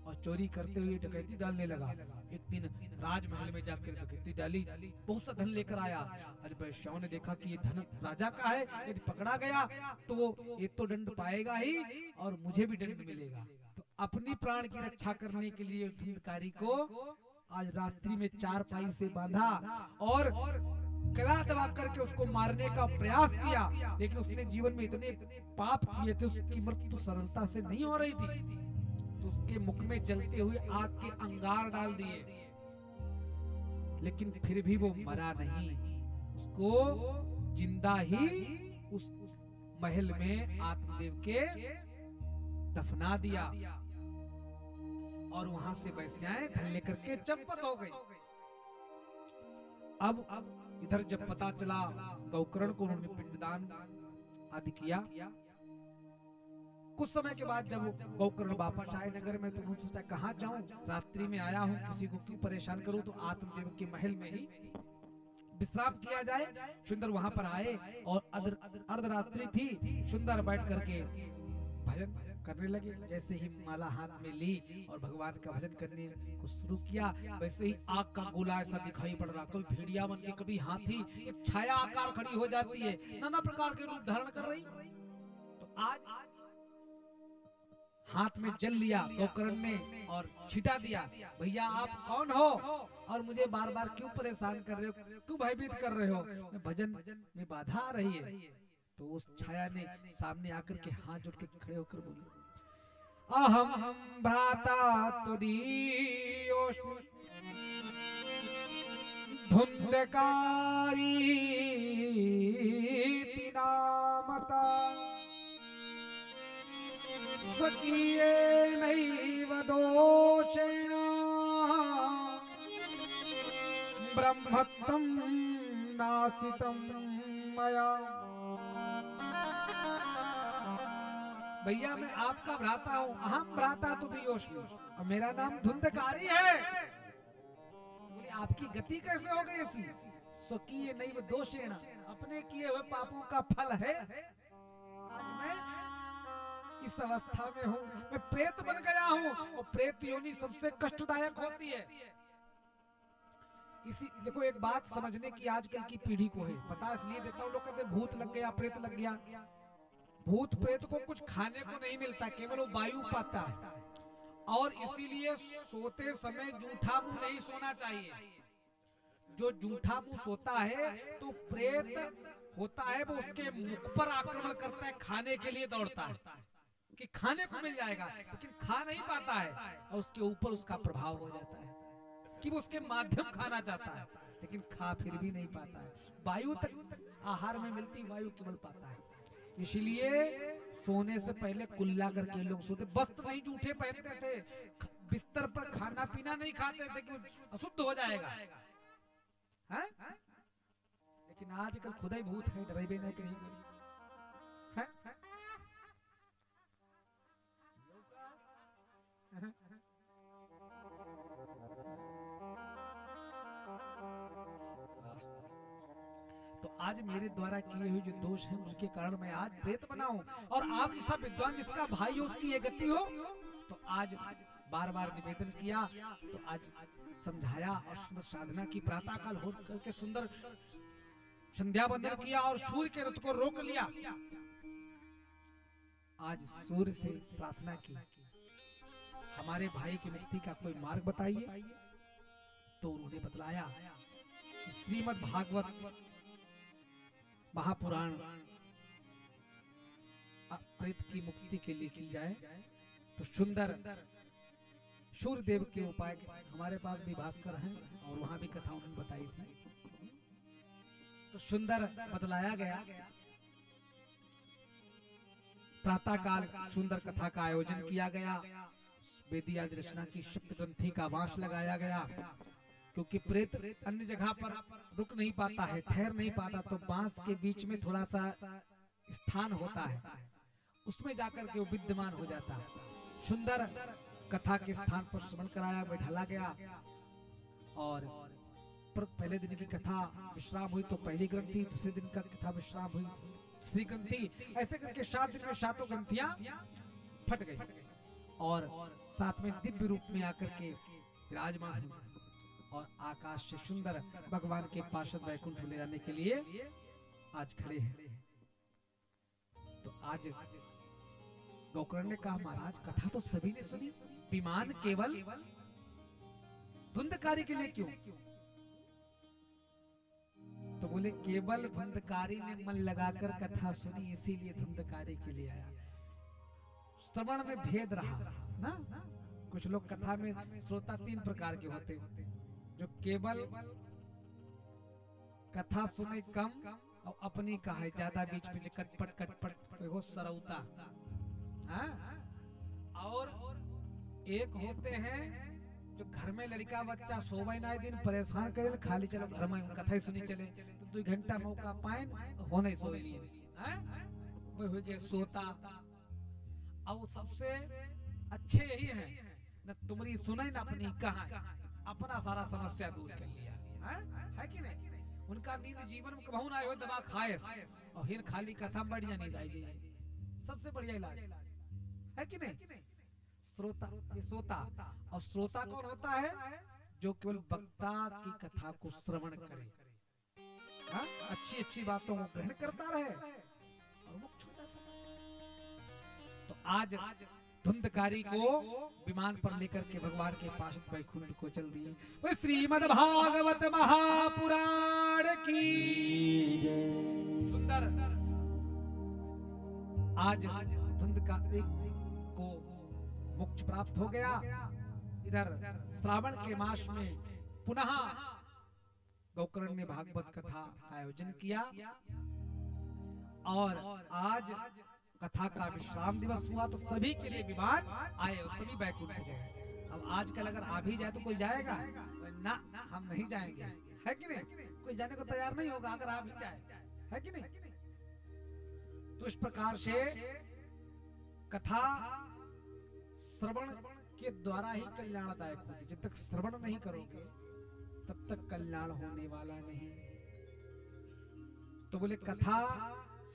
और चोरी करते हुए डकैती डालने लगा। एक दिन राजमहल में जाकर डकैती डाली, बहुत सा धन लेकर आया। आज वैश्याओं ने देखा कि ये धन राजा का है, यदि पकड़ा गया तो ये तो दंड पाएगा ही और मुझे भी दंड मिलेगा। तो अपनी प्राण की रक्षा करने के लिए धुंधकारी को आज रात्रि में चारपाई से बांधा और गला दबा करके उसको मारने का प्रयास किया, लेकिन उसने जीवन में इतने पाप किए थे, उसकी मृत्यु सरलता से नहीं हो रही थी। तो उसके मुख में जलते हुए आग के अंगार डाल दिए, लेकिन फिर भी वो मरा नहीं। उसको जिंदा ही उस महल में आत्मदेव के दफना दिया और वहां से वैश्याएं धन लेकर के चंपत हो गई। अब इधर जब पता चला गौकर्ण को, उन्होंने पिंडदान आदि किया। कुछ समय के बाद जब गौकर्ण वापस आए नगर में, तो उन्होंने सोचा कहाँ जाऊं, रात्रि में आया हूं, किसी को क्यों परेशान करूं, तो आत्मदेव के महल में ही विश्राम किया जाए। सुंदर वहां पर आए और अर्धरात्रि थी। सुंदर बैठ करके भजन करने लगे। जैसे ही माला हाथ में ली और भगवान का भजन करने को शुरू किया, वैसे ही आग का गोला ऐसा दिखाई पड़ रहा, कभी भेड़िया बन के, कभी हाथी, एक छाया आकार खड़ी हो जाती है, नाना प्रकार के रूप धारण कर रही। तो आज हाथ में जल लिया गौकर्ण ने और छिटा दिया, भैया आप कौन हो और मुझे बार बार क्यों परेशान कर रहे हो, क्यों भयभीत कर रहे हो, मैं भजन में बाधा आ रही है। तो उस छाया ने सामने आकर के हाथ जोड़ के खड़े होकर बोली, अहम भ्राता तुदीयोऽस्मि धुंधकारी नामता स्वकीयेनैव दोषेण ब्रह्मत्वं नासितं मया। भैया मैं आपका भ्राता हूँ, अहम भ्राता तुदीयोऽस्मि, और मेरा नाम धुंधकारी है। बोले आपकी गति कैसे हो गई ऐसी? स्वकीयेनैव दोषेण, अपने किए हुए पापों का फल है। आज मैं इस अवस्था में हूँ, मैं प्रेत बन गया हूँ और प्रेत योनि सबसे कष्टदायक होती है। इसी देखो एक बात समझने की आजकल की पीढ़ी को है, पता इसलिए देता हूँ, लोग कहते भूत लग गया, प्रेत लग गया। भूत प्रेत को कुछ खाने को नहीं मिलता, केवल वो वायु पाता है, और इसीलिए सोते समय जूठा मुंह नहीं सोना चाहिए। जो जूठा मुंह सोता है तो प्रेत होता है, वो उसके मुख पर आक्रमण करता है, खाने के लिए दौड़ता है कि खाने को मिल जाएगा, लेकिन खा नहीं पाता है और उसके ऊपर उसका प्रभाव हो जाता है कि वो उसके माध्यम खाना चाहता है, लेकिन खा फिर भी नहीं पाता है। वायु तक आहार में मिलती, वायु केवल पाता है। इसलिए सोने से पहले कुल्ला करके लोग सोते, वस्त्र नहीं जूठे पहनते थे, बिस्तर पर खाना पीना नहीं खाते थे कि अशुद्ध हो जाएगा है? लेकिन आजकल खुदा ही भूत है, डरेबे नहीं कहीं है? तो आज मेरे द्वारा किए हुए जो दोष हैं उनके कारण मैं आज प्रेत बना हूं, और आप जैसा विद्वान जिसका भाई हो उसकी ये गति हो। तो आज बार बार निवेदन किया, तो आज समझाया और सुंदर साधना की, प्रातः काल हो करके सुंदर संध्या वंदन किया और सूर्य के रथ को रोक लिया। आज सूर्य से प्रार्थना की, हमारे भाई की मुक्ति का कोई मार्ग बताइए। तो उन्होंने बतलाया श्रीमद् भागवत महापुराण प्रेत की मुक्ति के लिए की जाए। तो सुंदर सूर्य देव के उपाय हमारे पास भी भास्कर हैं और वहां भी कथा उन्होंने बताई थी। तो सुंदर बतलाया गया, प्रातः काल सुंदर कथा का आयोजन किया गया, वेदी आदि रचना की सप्त ग्रंथि का वांस लगाया गया, क्योंकि प्रेत अन्य जगह पर रुक नहीं पाता है, ठहर नहीं पाता, तो बांस के बीच में थोड़ा सा स्थान होता है, उसमें जाकर के वो विद्यमान हो जाता है। सुंदर कथा के स्थान पर श्रवण कराया, बैठाला गया और पहले दिन की कथा विश्राम हुई तो पहली ग्रंथि, दूसरे दिन का कथा विश्राम हुई दूसरी ग्रंथि, ऐसे करके 7 दिन में 7 ग्रंथियां फट गई और साथ में दिव्य रूप में आकर के विराजमान हुई और आकाश से सुंदर भगवान के पार्षद वैकुंठ ले जाने के लिए आज खड़े हैं। तो आज गोकर्ण ने कहा महाराज कथा तो सभी ने सुनी, विमान केवल धुंधकारी के लिए क्यों? तो बोले केवल धुंधकारी ने मन लगाकर कथा सुनी इसीलिए धुंधकारी के लिए आया। श्रवण में भेद रहा ना, कुछ लोग कथा में श्रोता 3 प्रकार के होते हैं, जो केवल कथा सुने कम और अपनी कहा ज्यादा, बीच में कटपट कटपट हो सरौता, और एक होते हैं जो घर में लड़का बच्चा सोवे ना दिन परेशान करे, खाली चलो घर में कथा ही सुनी चले, तो 2 घंटा मौका पाए हो नहीं सो लिए हो गए सोता। और सबसे अच्छे यही है न तुम्हारी सुनाई ना अपनी कहा, अपना सारा समस्या दूर कर लिया है कि नहीं? उनका नींद जीवन में कबहू ना हो, दवा खाए और फिर खाली कथा बढ़िया नींद आई जाए, सबसे बढ़िया इलाज है कि नहीं? श्रोता ये सोता, और श्रोता कौन होता है? जो केवल वक्ता की कथा को श्रवण करे, अच्छी अच्छी बातों को ग्रहण करता रहे और मुक्त हो जाता है। तो आज धुंधकारी को विमान पर लेकर के भगवान के पार्षद वैकुंठ को चल दिए। वो श्रीमद् भागवत महापुराण की सुंदर। आज धुंधकारी को मोक्ष प्राप्त हो गया। इधर श्रावण के मास में पुनः गोकर्ण ने भागवत कथा का आयोजन किया और आज कथा का विश्राम दिवस हुआ तो सभी के लिए विमान आए और सभी बैकुंठ गए। अब आजकल अगर आ भी जाए तो कोई जाएगा ना, हम नहीं जाएंगे, है कि नहीं? कोई जाने को तैयार नहीं होगा अगर आ भी जाए, है कि नहीं? तो इस प्रकार से कथा श्रवण के द्वारा ही कल्याणदायक होती। जब तक श्रवण नहीं करोगे तब तक कल्याण होने वाला नहीं। तो बोले कथा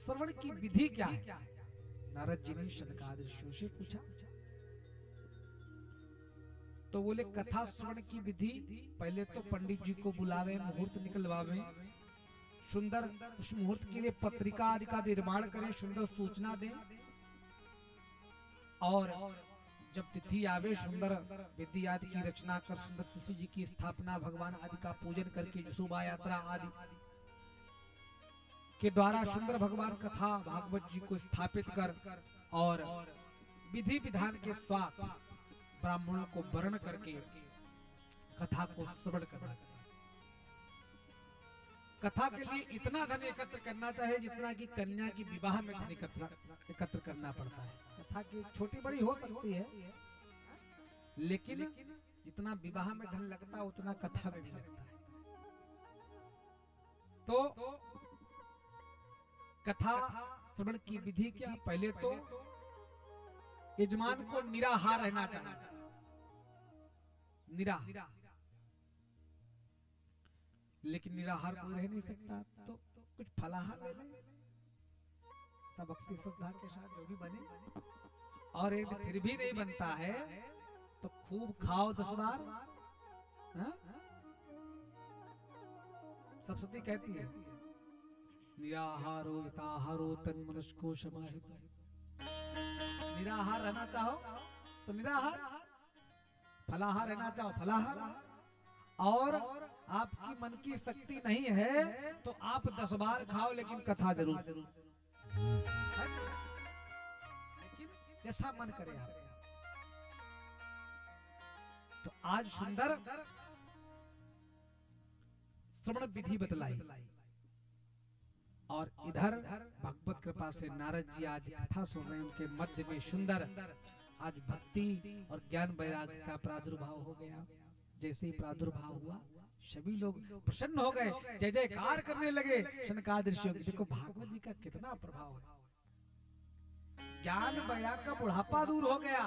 श्रवण की विधि क्या है? नारद जी ने शनकादिक ऋषियों से पूछा। तो बोले कथा श्रवण की विधि, पहले तो पंडित जी को बुलावे, मुहूर्त निकलवावे, सुंदर उस मुहूर्त के लिए पत्रिका आदि का निर्माण करें, सुंदर सूचना दें और जब तिथि आवे सुंदर विधि आदि की रचना कर सुंदर तुलसी जी की स्थापना, भगवान आदि का पूजन करके शोभा यात्रा आदि के द्वारा सुंदर भगवान कथा भागवत जी को स्थापित कर और विधि विधान के साथ ब्राह्मणों को वर्ण करके कथा को श्रवण करना चाहिए। कथा के लिए इतना धन एकत्र करना चाहिए जितना कि कन्या की विवाह में धन एकत्र करना पड़ता है। कथा की छोटी बड़ी हो सकती है, लेकिन जितना विवाह में धन लगता है उतना कथा में भी लगता है। तो कथा श्रवण की विधि क्या? पहले तो यजमान को निराहार रहना चाहिए। निराहार, लेकिन निराहार कोई रह नहीं सकता, तो कुछ फलाहार ले ले, तब भक्ति श्रद्धा के साथ जो भी बने। और यदि फिर भी नहीं बनता है तो खूब खाओ 10 बार। सरस्वती कहती है निराहारो यताहारो तन मनुष्को समाहित। निराहार रहना चाहो तो निराहार, फलाहार रहना चाहो फलाहार, और आपकी मन की शक्ति नहीं है तो आप 10 बार खाओ लेकिन कथा जरूर, लेकिन जैसा मन करे आप। तो आज सुंदर श्रवण विधि बतलाई और इधर भगवत कृपा से नारद जी आज कथा सुन रहे हैं। उनके मध्य में सुंदर आज भक्ति और ज्ञान वैराग्य का प्रादुर्भाव हो गया। जैसे ही प्रादुर्भाव हुआ सभी लोग प्रसन्न हो गए, जय जयकार करने लगे शनकादिक ऋषियों की। देखो भागवत जी का कितना प्रभाव है। ज्ञान वैराग्य का बुढ़ापा दूर हो गया।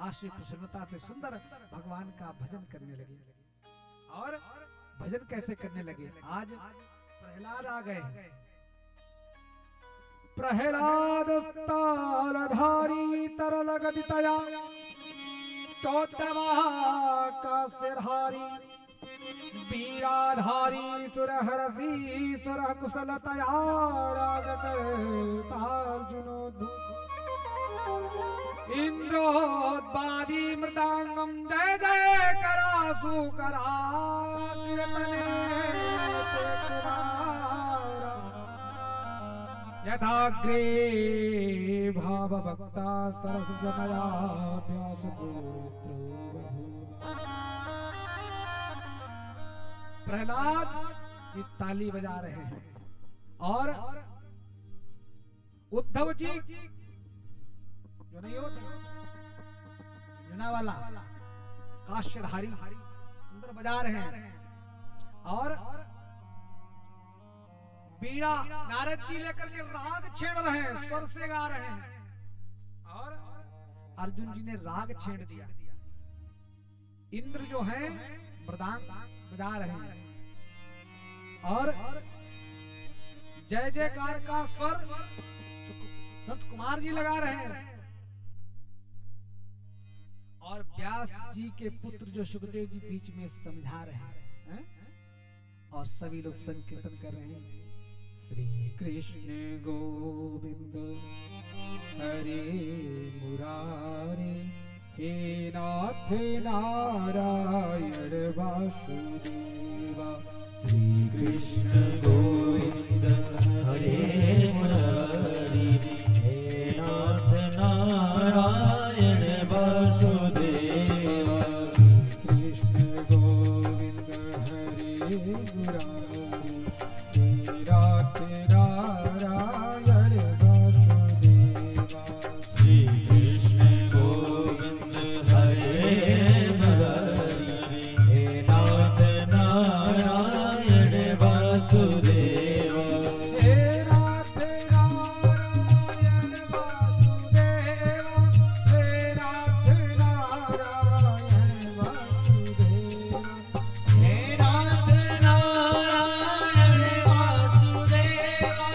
आश्रय प्रसन्नता से सुंदर भगवान का भजन करने लगे। और भजन कैसे करने लगे। आज प्रहलाद आ गए। प्रहलाद तारधारी तरल गदितया चौदवा का सिरहारी वीराधारी सुरहरसी सुर कुशलतया राग करतार्जुनोद्भूत इंद्रोद्वादी मृदांगम जय जय करासु करा कीर्तने ते कुमारा यथाग्रे भाव भक्ता सरस जनया व्यास पुत्र प्रहलाद ये ताली बजा रहे हैं और उद्धव जी जो नहीं होते जुना वाला काश्यधारी सुंदर बजा रहे हैं और बीड़ा नारद जी लेकर के राग छेड़ रहे हैं, स्वर से गा रहे हैं और अर्जुन जी ने राग छेड़ दिया। इंद्र जो है मृदांग बजा रहे हैं और जय जयकार का स्वर संत कुमार जी लगा रहे हैं और व्यास जी के पुत्र जो सुखदेव जी बीच में समझा रहे हैं और सभी लोग संकीर्तन कर रहे हैं। श्री कृष्ण गोविंद हरे मुरारे हे नाथ नारायण वासुदेवा। श्री कृष्ण गोविंद हरे मुरारी हे नाथ नारायण वासुदेवा। कृष्ण गोविंद हरे मुरारी हे नाथ नारायण वासुदेवा। श्री कृष्ण गोविंद हरे मुरारी हे नाथ नारायण वासुदेवा। हे नाथ नारायण वासुदेवा। हे नाथ नारायण वासुदेवा। हे नाथ नारायण वासुदेवा।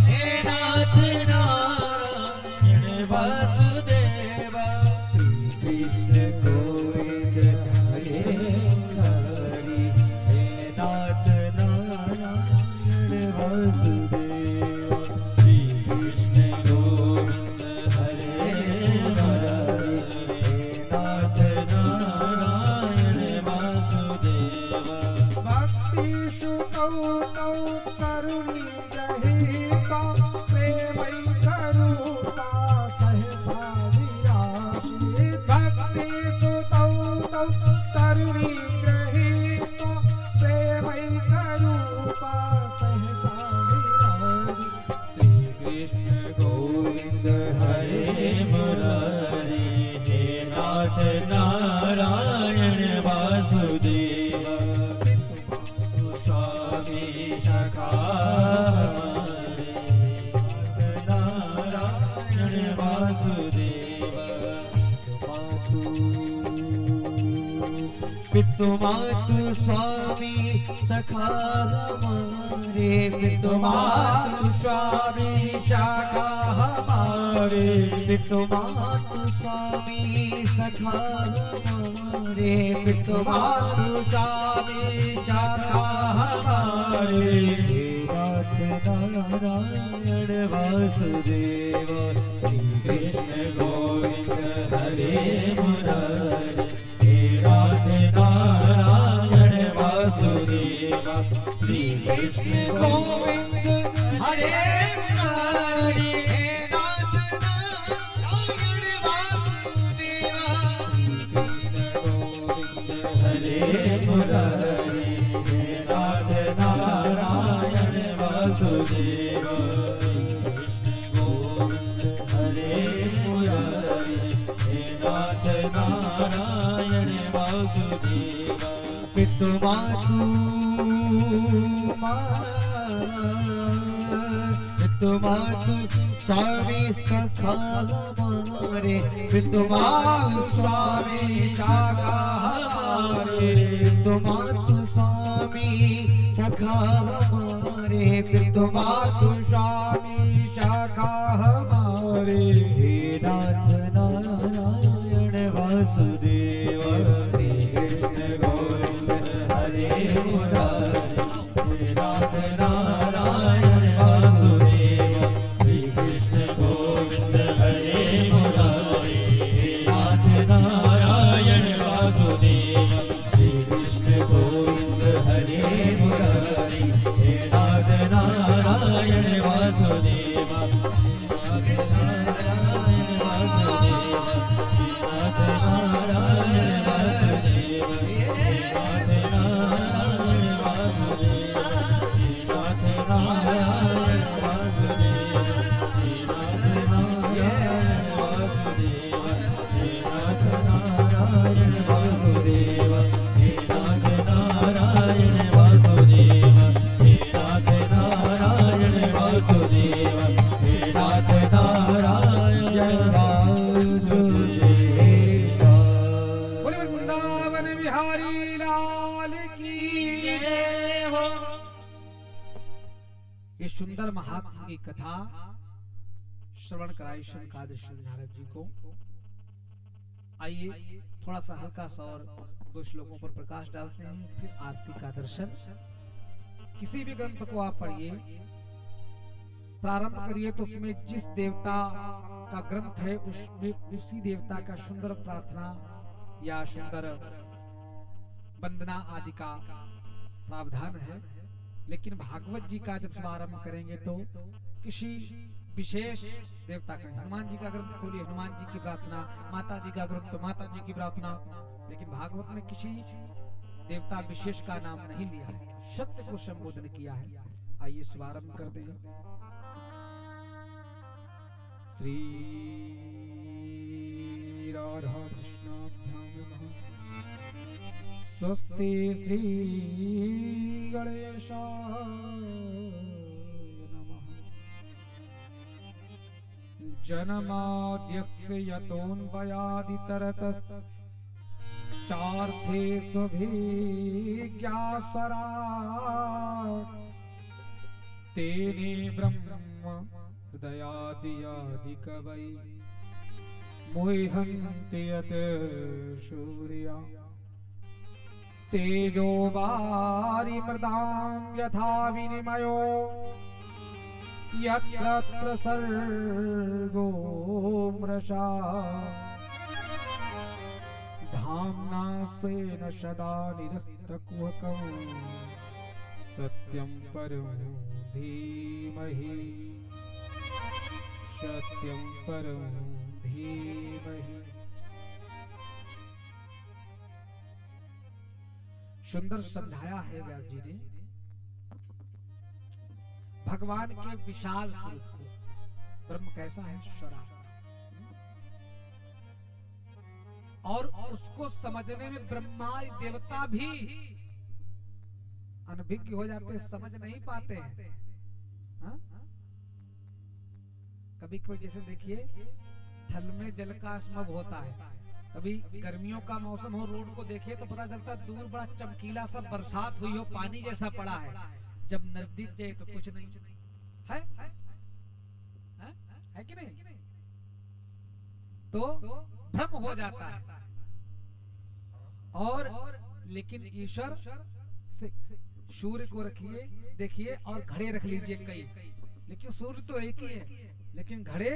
हे नाथ नारायण वासुदेवा। श्री कृष्ण गोविंद हरे मुरारी हे नाथ नारायण वासुदेवा। श्री कृष्ण गोविंद हरे मुरारी हे नाथ नारायण वासुदेवा। भक्ति सुतौ तौ करुणी गहिका प्रेमै करुता सहसा विराशी। भक्ति सुतौ तौ करुणी गहिका प्रेमै करुता सहसा विराशी। श्री कृष्ण गोविंद हरे मुरारी हे नाथ नारायण वासुदेवा। स्वामी सखा हमारे नाथ नारायण वासुदेवा। पितु मातु स्वामी सखा हमारे। पितु मातु स्वामी सखा हमारे। पितु मातु स्वामी सखा हमारे। पितु मातु स्वामी सखा हमारे। हे नाथ नारायण वासुदेवा। श्री कृष्ण गोविंद हरे मुरारी हे नाथ नारायण वासुदेवा। श्री कृष्ण गोविंद हरे मुरारी हे नाथ नारायण वासुदेवा। हरे मुरारी हे नाथ नारायण वासुदेवा। कृष्ण गोविंद हरे मुरारी हे नाथ नारायण वासुदेवा। पितु मातु पितु मातु स्वामी सखा हमारे। पितु मातु स्वामी सखा हमारे। हमारे, पितृमातु स्वामी सखा हमारे, पितृमातु स्वामी सखा हमारे, हे नाथ नारायण वासुदेव, श्री कृष्ण गोविंद हरे मुरारी, हे नाथ नारायण वासुदेव, श्री कृष्ण गोविंद हरे मुरारी, हे नाथ नारायण वासुदेव, श्री कृष्ण गोविंद हरे मुरारी, हे नाथ नारायण वासुदेव, नाथ नारायण वासुदेव, हे नाथ नारायण वासुदेव, हे नाथ नारायण वासुदेव, हे नाथ नारायण वासुदेव, हे नाथ नारायण वासुदेव, हे नाथ नारायण वासुदेव, हे नाथ नारायण वासुदेव, हे नाथ नारायण वासुदेव, हे नाथ नारायण वासुदेव। बोले वृंदावन बिहारी लाल की जय हो। ये सुंदर महात्मा की कथा श्रवण कराई शंकादि नारद जी को। आइए थोड़ा सा हल्का सा और दो श्लोकों पर प्रकाश डालते हैं, फिर आरती का दर्शन। किसी भी ग्रंथ को आप पढ़िए, प्रारंभ करिए तो उसमें जिस देवता का ग्रंथ है उसमें उसी देवता का सुंदर प्रार्थना या सुंदर वंदना आदि का प्रावधान है। लेकिन भागवत जी का जब शुभारंभ करेंगे तो किसी विशेष देवता का, हनुमान जी का ग्रंथ खोलिए हनुमान जी की प्रार्थना, माता जी का ग्रंथ तो माता जी की प्रार्थना। लेकिन भागवत में किसी देवता विशेष का नाम नहीं लिया है, सत्य को संबोधन किया है। आइए शुभारंभ करते हैं। श्री राधा कृष्णाभ्याम नमः। स्वस्ति श्री गणेशाय नमः। जन्माद्यस्य यतोऽन्वयादितरतश्चार्थे स्वभिज्ञासराट् तेने ब्रह्म हृदयादि कवै मुह्यन्ति यत् सूर्या तेजो वारि मृदां यथा विनिमयो यत्र सर्गो मृषा धाम्ना स्वेन सदा निरस्तकुहकं सत्यं परं धीमहि, सत्यं परं धीमहि। सुंदर समझाया है व्यास जी ने भगवान के विशाल स्वरूप को। ब्रह्म कैसा है? स्वराट। और उसको समझने में ब्रह्मा देवता भी अनभिज्ञ हो जाते, समझ नहीं पाते हैं। हाँ? कभी कोई जैसे देखिए थल में जल का स्मग होता है, कभी गर्मियों का मौसम हो, रोड को देखिए तो पता चलता दूर बड़ा चमकीला सा बरसात हुई हो, पानी जैसा पड़ा है। जब नजदीक जाए तो कुछ नहीं है, है कि नहीं? तो भ्रम हो जाता है। और लेकिन ईश्वर से सूर्य को रखिए, देखिए, और घड़े रख लीजिए कई, लेकिन सूर्य तो एक ही है, लेकिन घड़े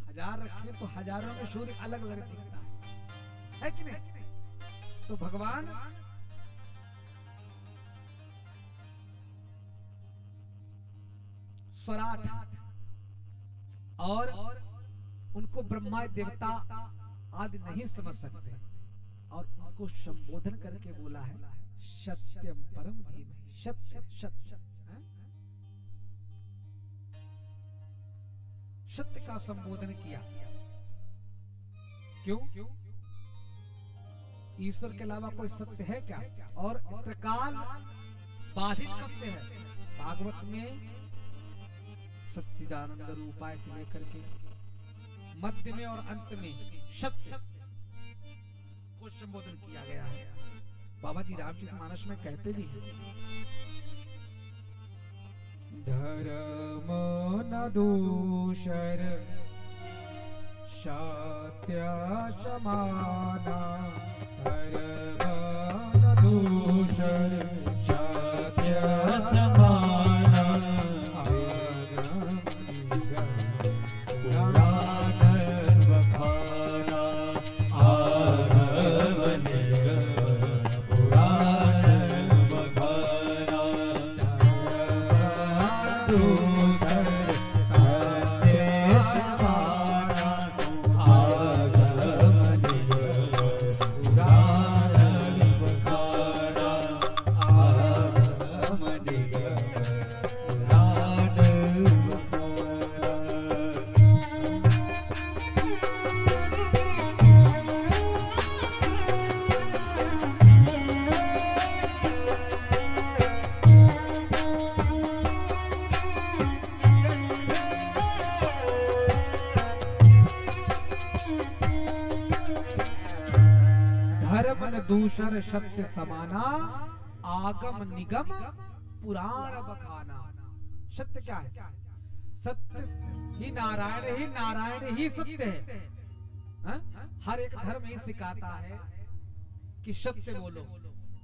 हजार रखिए तो हजारों में सूर्य अलग अलग दिखता है कि नहीं? तो भगवान स्वराट और उनको ब्रह्मा देवता आदि नहीं समझ सकते, और उनको संबोधन करके बोला है सत्यम परम धीमहि। सत्य सत्य सत्य का संबोधन किया। क्यों? ईश्वर के अलावा कोई सत्य है क्या? और त्रिकाल बाधित सत्य है। भागवत में सच्चिदानंद रूपाय से लेकर के मध्य में और अंत में सत्य, को संबोधन किया गया है। बाबा जी रामचरितमानस में कहते भी हैं, धर्म न दूषर सत्य समाना, धर्म न दूषर सत्य समाना, पुराण बखाना, आगम निगम पुराण बखाना, दूषर सत्य समाना, आगम निगम पुराण बखाना, आगम निगम पुराण धर्म न दूषर सत्य समाना, आगम निगम पुराण बखाना। सत्य क्या है? सत्य ही नारायण ही सत्य है। हाँ? हर एक धर्म ही सिखाता है कि सत्य बोलो।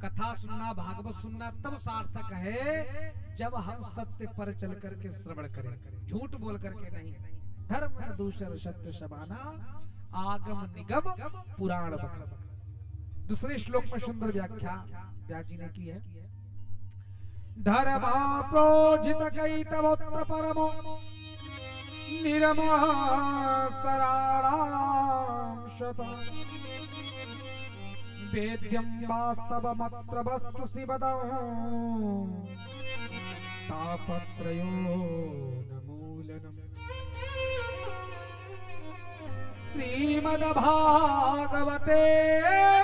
कथा सुनना, भागवत सुनना तब सार्थक है जब हम सत्य पर चल करके श्रवण करें, झूठ बोल करके नहीं। धर्म न दूषर सत्य समाना, आगम निगम पुराण बखाना। दूसरे श्लोक में सुंदर व्याख्या व्यास जी ने की है। धर्मा प्रोजित कैतवोत्र परमो निरमा सराणाम शतम्, वेद्यं वास्तवमत्र वस्तु शिवदम्, तापत्रयो न मूलनम्। श्रीमद्भागवते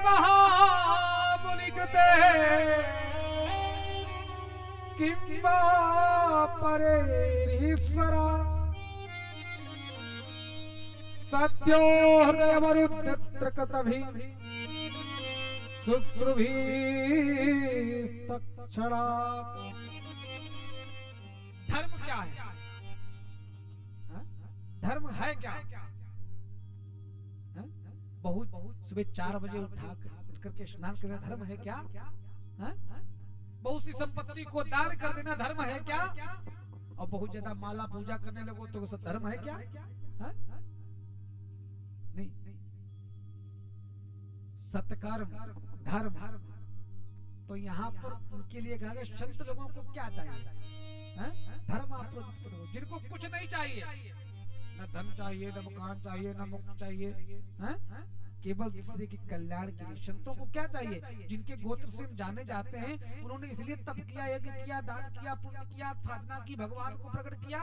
महामुनिकृते किं वा परेरीश्वरा, सद्यो हृदयमरुद्धत्रकतभिः शुश्रुभिस्तत्क्षणात्। धर्म क्या है? हा? धर्म है क्या? बहुत सुबह 4 बजे उठ करके स्नान करना धर्म है क्या? हा? बहुत सी संपत्ति को दान कर देना धर्म है क्या? और बहुत ज्यादा माला पूजा करने लगो तो सब धर्म है क्या? हा? नहीं। सत्कर्म धर्म। तो यहाँ पर उनके लिए कहा गया संत लोगों को क्या चाहिए? हा? धर्म आप जिनको कुछ नहीं चाहिए, न धन चाहिए, न मकान चाहिए, न मुक्त चाहिए, हा? केवल दूसरे के कल्याण के लिए। संतों को क्या चाहिए? जिनके गोत्र से हम जाने जाते हैं, उन्होंने इसलिए तप किया, यज्ञ किया, दान किया, पुण्य किया, साधना की, भगवान को प्रकट किया,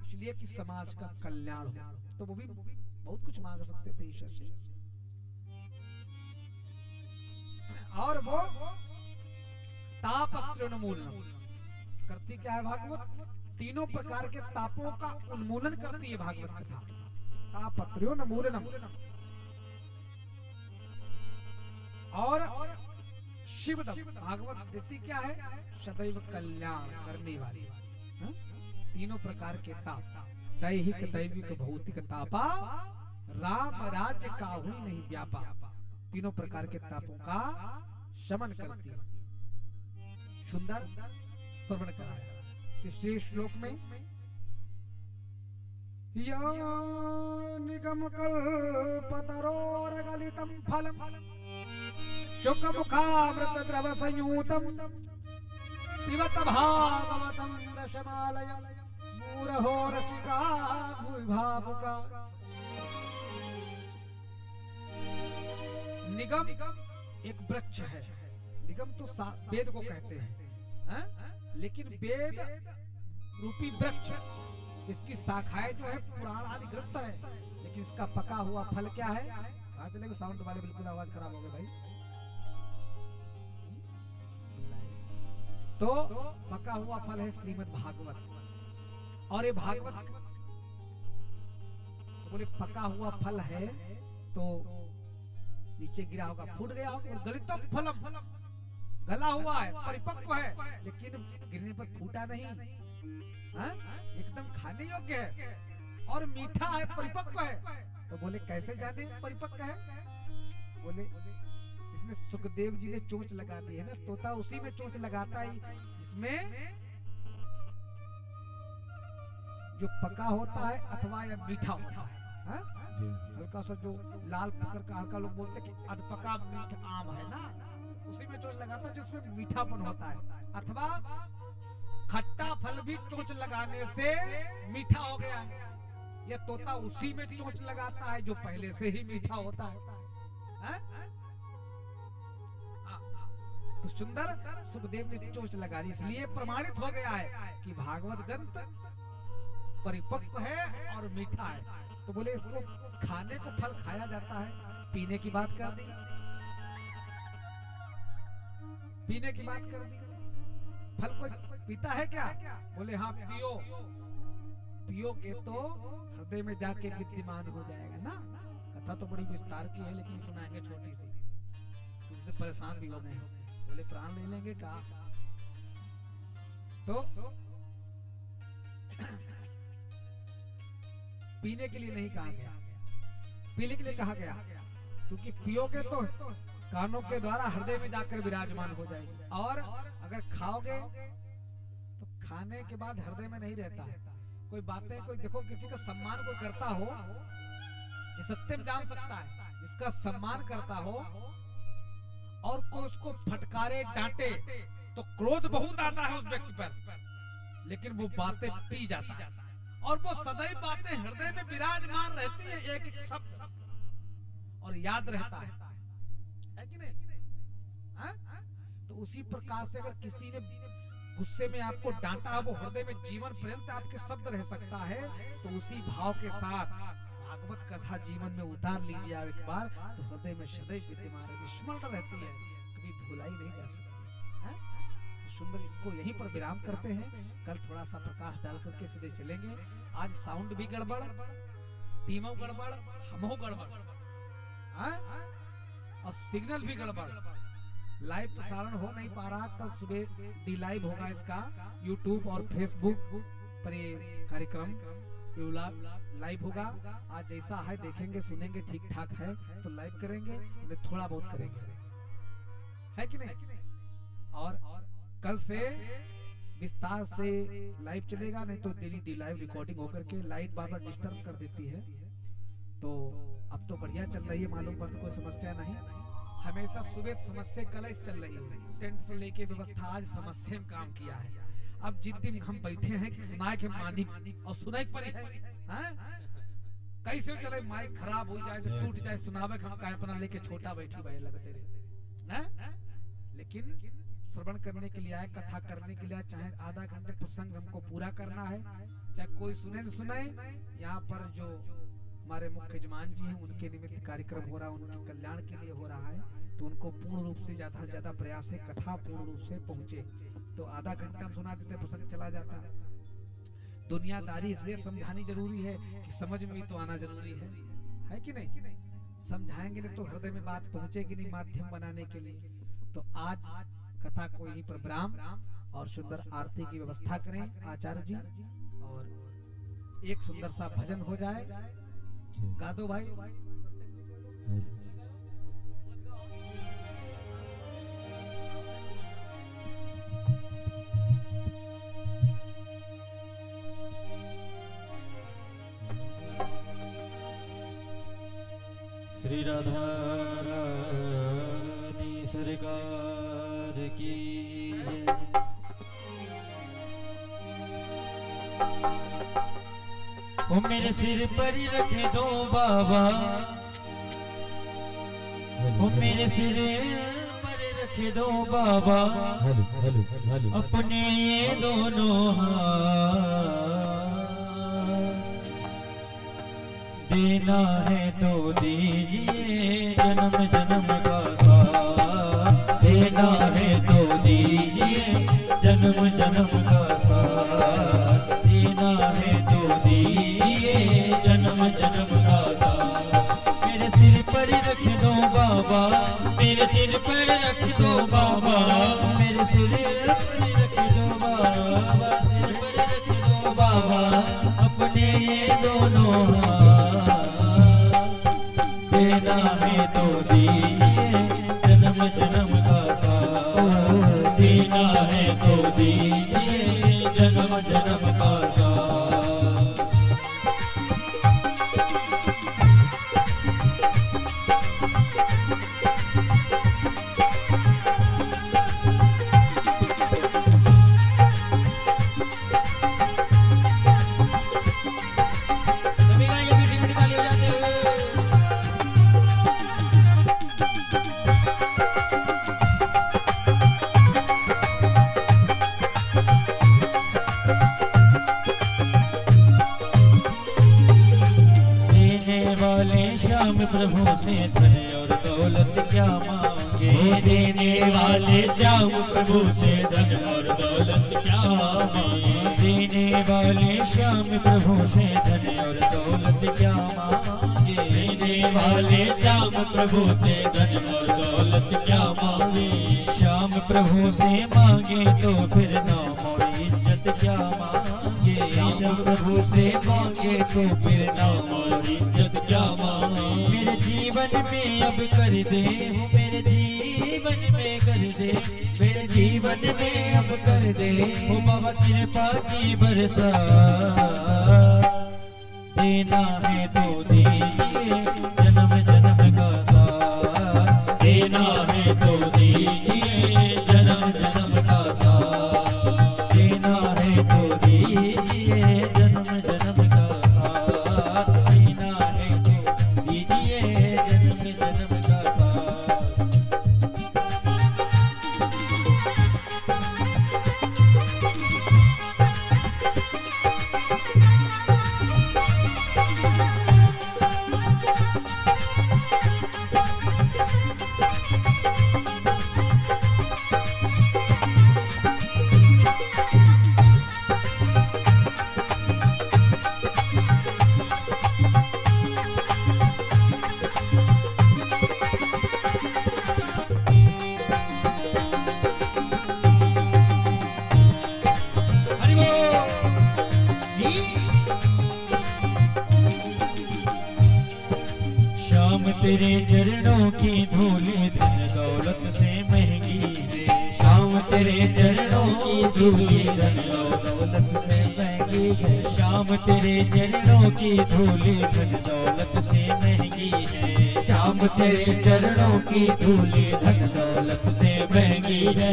इसलिए कि समाज का कल्याण हो। तो वो भी बहुत कुछ मांग सकते थे ईश्वर से। और वो तापत्रोन्मूलन करती क्या है भागवत? तीनों प्रकार के तापों का उन्मूलन करती है भागवत कथा। तापत्रोन्मूलनम। और शिवदम भागवत देती क्या है? सदैव कल्याण करने वाली। हा? तीनों प्रकार के ताप, दैहिक दैविक भौतिक तापा, राम राज्य का हुई नहीं व्यापा। तीनों प्रकार के तापों का शमन करती है। सुंदर श्रवण कराया। तीसरे श्लोक में या निगम कल्पतरोरगलितं फलम् शुकमुखामृत द्रव संयूतम् पिबत भागवतं रसमालयम् मूरहो रसिका भुवि भावुका। निगम एक वृक्ष है। निगम तो वेद को कहते हैं, लेकिन वेद रूपी वृक्ष, इसकी शाखाएं जो है पुराण आदि ग्रंथ है, लेकिन इसका पका हुआ फल क्या है? कहाँ चले गए साउंड वाले? बिल्कुल आवाज खराब हो गई भाई। तो पका हुआ फल है श्रीमद् भागवत। और ये भागवत बोले पका हुआ फल है तो नीचे गिरा होगा, फूट गया होगा। गलितम फलम, गला हुआ है, परिपक्व है, लेकिन गिरने पर फूटा नहीं, हाँ? एकदम खाने योग्य है और मीठा है, परिपक्व है। तो बोले कैसे जाने परिपक्व है? बोले इसमें सुखदेव जी ने चोंच लगा दी है ना, तोता उसी में चोंच लगाता है, इसमें जो पका होता है अथवा या मीठा होता है, हाँ? हल्का सा जो लाल पकड़ का, हल्का लोग बोलते हैं कि अधपका मीठा आम है ना, उसी में चोंच लगाता है जिसमें मीठापन होता है। अथवा खट्टा फल भी चोंच लगाने से मीठा हो गया है, यह तोता उसी में चोंच लगाता है जो पहले से ही मीठा होता है, हाँ? तो सुंदर सुखदेव ने चोंच लगा दी, इसलिए प्रमाणित हो गया है कि भागवत ग्रंथ परिपक्व है और मीठा है। तो बोले इसको खाने को फल खाया जाता है, पीने की बात कर दी, पीने की बात कर दी। फल कोई पीता है क्या? बोले हाँ पियो, पियोगे तो हृदय में जाके विद्यमान हो जाएगा ना। कथा तो बड़ी विस्तार की है, लेकिन सुनाएंगे छोटी सी, तुमसे परेशान भी हो गए। बोले प्राण ले लेंगे का? तो पीने के लिए नहीं कहा गया, पीने के लिए कहा गया, क्योंकि पियोगे तो कानों के द्वारा हृदय में जाकर विराजमान हो जाएगी, और अगर खाओगे तो खाने के बाद हृदय में नहीं रहता है। कोई बातें, कोई देखो किसी का सम्मान कोई करता हो, ये सत्य में जान सकता है, जिसका सम्मान करता हो और कोई उसको फटकारे डांटे तो क्रोध बहुत आता है उस व्यक्ति पर, लेकिन वो बातें पी जाता है और वो सदैव बातें हृदय में विराजमान रहती है, एक एक शब्द, और याद रहता है कि नहीं? हाँ? तो उसी प्रकार से अगर किसी ने गुस्से में आपको डांटा, वो हृदय में जीवन पर्यंत आपके शब्द रह सकता है, तो उसी भाव के साथ भागवत कथा जीवन में उतार लीजिए आप एक बार, तो हृदय में सदैव विद्यमान रहती, स्मरण रहती है, कभी भुलाई नहीं जा सकती। हाँ? तो सुंदर, इसको यहीं पर विराम करते हैं, कल थोड़ा सा प्रकाश डाल करके सीधे चलेंगे। आज साउंड भी गड़बड़, टीमों गड़बड़, हमो गड़बड़, हाँ? और सिग्नल भी गड़बड़, लाइव प्रसारण हो नहीं पा रहा। कल सुबह डी लाइव होगा इसका, यूट्यूब और फेसबुक पर ये कार्यक्रम लाइव होगा। आज जैसा है देखेंगे सुनेंगे, ठीक ठाक है तो लाइव करेंगे, उन्हें थोड़ा बहुत करेंगे, है कि नहीं? और कल से विस्तार से लाइव चलेगा, नहीं तो डेली डी लाइव रिकॉर्डिंग होकर के लाइट बार बार डिस्टर्ब कर देती है। तो अब तो बढ़िया चल रही है, मालूम पड़ता कोई समस्या नहीं। हमेशा सुबह समस्या कलेश चल रही है, टेंट से लेके व्यवस्था, आज समस्या में काम किया है। अब जिस दिन हम बैठे हैं कि सुनाए के मानी और सुनाई पर है, कैसे चले माइक खराब हो जाए, टूट जाए, सुनावे हम काहे अपना लेके छोटा बैठी भाई लगते रहे। लेकिन श्रवण करने के लिए आए, कथा करने के लिए आए, चाहे आधा घंटे प्रसंग हमको पूरा करना है, चाहे कोई सुने न सुने। यहाँ पर जो हमारे मुख्य यजमान जी हैं, उनके निमित्त कार्यक्रम हो रहा है, उनके कल्याण के लिए हो रहा है, तो उनको पूर्ण रूप से ज्यादा से ज्यादा प्रयास है कथा पूर्ण रूप से पहुंचे। तो आधा घंटा हम सुना देते, प्रसंग चला जाता है। दुनियादारी इसलिए समझानी जरूरी है कि समझ में भी तो आना जरूरी है कि नहीं? समझाएंगे नहीं तो हृदय में बात पहुंचेगी नहीं, माध्यम बनाने के लिए। तो आज कथा को यहीं पर विराम, और सुंदर आरती की व्यवस्था करें आचार्य जी, और एक सुंदर सा भजन हो जाए। गा दो भाई। श्री राधा रानी सरकार की जय। ओ मेरे सिर पर ही रखे दो बाबा, ओ मेरे सिर पर रखे दो बाबा, अपने ये दोनों हाथ। देना है तो दीजिए जन्म जन्म का साथ, देना है तो दीजिए जन्म जन्म का साथ, देना है तो दीजिए जन्म जन्म का साथ। मेरे सिर पर रख दो बाबा, मेरे सिर पर रख दो बाबा, मेरे सिर पर रख दो बाबा, सिर पर रख दो बाबा, अपने ये दोनों हाथ। देना है तो दीजिए जन्म जन्म का साथ, देना है तो दीजिए जन्म जन्म का साथ। सभी गाइए मीठी मीठी ताली बजाते हुए। देने वाले श्याम प्रभु से धन और दौलत क्या मांगे, देने वाले श्याम प्रभु से धन और दौलत क्या मांगे, देने वाले श्याम प्रभु से धन और दौलत क्या मांगे, देने वाले श्याम प्रभु से धन और दौलत क्या मांगे। श्याम प्रभु से मांगे तो फिर नाम और इज्जत क्या मांगे, श्याम प्रभु से मांगे तो फिर नाम और इज्जत क्या मांगे। मेरे जीवन में अब कर दे हो, मेरे जीवन में कर दे, मेरे जीवन में अब कर दे हो बाबा कृपा की बरसात। देना है तो दीजिए जन्म जन्म का साथ, देना है तो दीजिए जन्म जन्म का साथ, देना है तो दीजिए जन्म जन्म का साथ, देना है तो दीजिए जन्म जन्म का साथ। हरि बोल। श्याम तेरे चरणों की धूल धन दौलत से महंगी है, श्याम तेरे चरणों की धूल धन दौलत से महंगी है, श्याम तेरे चरणों की धूल धन दौलत से महंगी है, श्याम तेरे चरणों की धूल धन दौलत से महंगी है।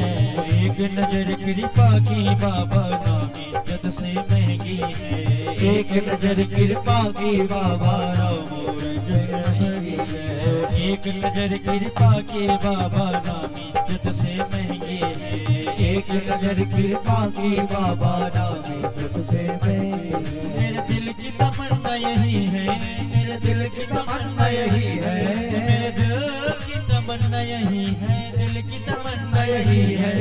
एक नजर कृपा की बाबा नाम इज्जत से महंगी है, एक नजर कृपा की बाबा नाम इज्जत से महंगी है, एक नजर कृपा की बाबा नाम इज्जत से महंगी है, एक नजर कृपा की बाबा नाम इज्जत से महंगी है। मेरे दिल की तमन्ना यही है, मेरे दिल की तमन्ना यही है, मेरे दिल की तमन्ना यही है, दिल की तमन्ना यही है,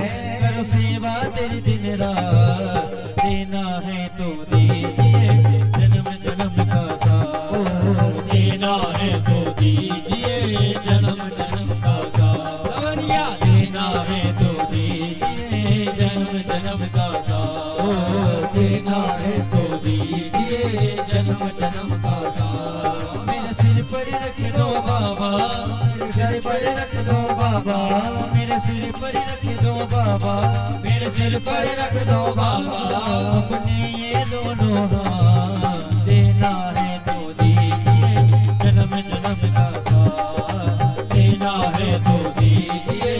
करो सेवा तेरी दिन रात। देना है तो दीजिए जन्म जन्म का साथ, देना है तो दीजिए जन्म जन्म का साथ, देना है तो दीजिए जन्म जन्म का साथ, देना है तो दीजिए जन्म जन्म का साथ। मेरे सिर पर रख दो बाबा, मेरे सिर पर रख दो बाबा, मेरे सिर पर रख दो बाबा, मेरे सिर पर रख दो बाबा, अपने ये दोनों हाथ। देना है तो दीजिए जन्म जन्म का साथ, देना है तो दीजिए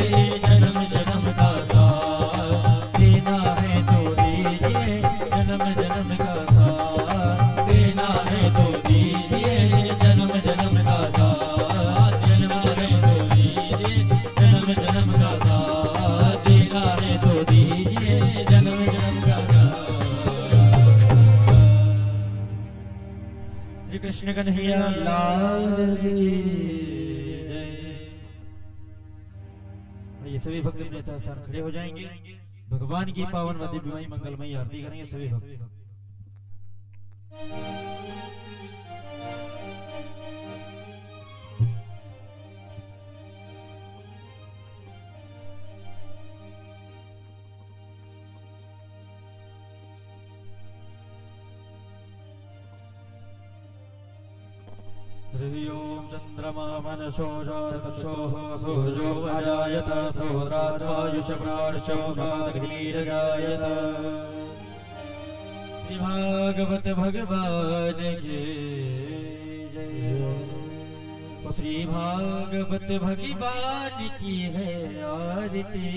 जन्म जन्म का साथ, देना है तो दीजिए जन्म जन्म का साथ, देना है तो दीजिए जन्म जन्म का साथ, देना है तो दीजिए जन्म जन्म का साथ, देना है तो दीजिए जन्म जन्म का साथ। श्री कृष्ण कन्हैया लाल की जय। ये सभी भक्त अपने यथास्थान खड़े हो जाएंगे, भगवान की पावन व दिव्यमयी मंगलमयी आरती करेंगे सभी भक्त। हरि ओम चंद्रमा मनसो जातसोः सूर्यो अजायत सौरात्वायुषप्राणशोभाग्निरजायत। श्री भागवत भगवान की जय। श्री भागवत भगवान की है आरती।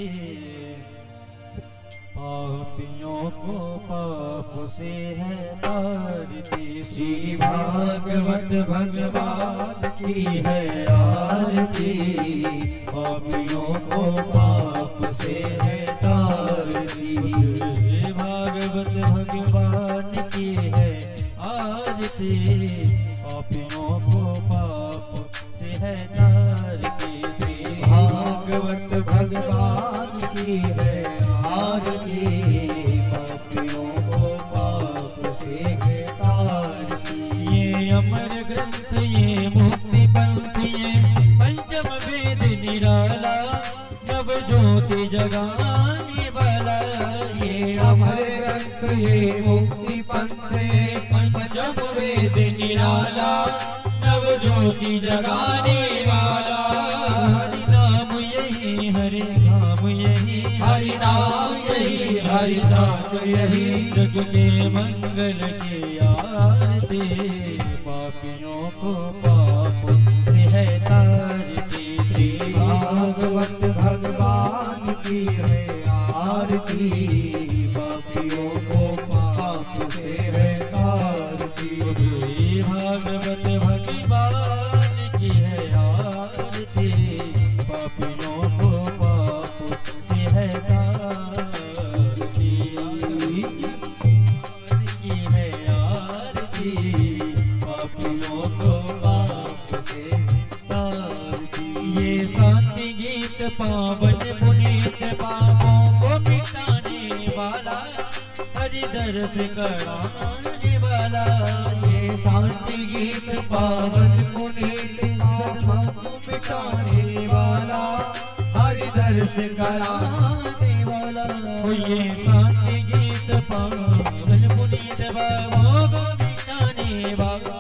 पापियों को पाप से है तारती। श्री भागवत भगवान की है आरती। पापियों को पाप से है तारती। श्री भागवत भगवान की है आरती। पापियों को पाप से है तारती। श्री भागवत भगवान की है आरती। पापियों को पाप से है तारती। ये अमर ग्रंथ ये मुक्ति पंथ ये पंचम वेद निराला नव ज्योति जगाने वाला। ये अमर ग्रंथ ये मुक्ति पंथ ये पंचम वेद निराला नव ज्योति जगाने वाला। हरि नाम यही हरि नाम यही हरि नाम यही हरि नाम यही जग के मंगल की आरती। पापियों को पाप से है तारती। श्री भागवत भगवान की है आरती। पापियों को पाप से है तारती। श्री भागवत भगवान की है आरती। पापियों को पाप से है तारती। की है आरती। पापियों को पाप से तारती। ये शांति गीत पावन पुनीत पापों को मिटाने वाला हरि दर्श कराने वाला। ये शांति गीत पावन पुनीत पापों को मिटाने वाला हरि दर्श कराने वाला। ये शांति गीत पावन पुनीत पापों को मिटाने वाला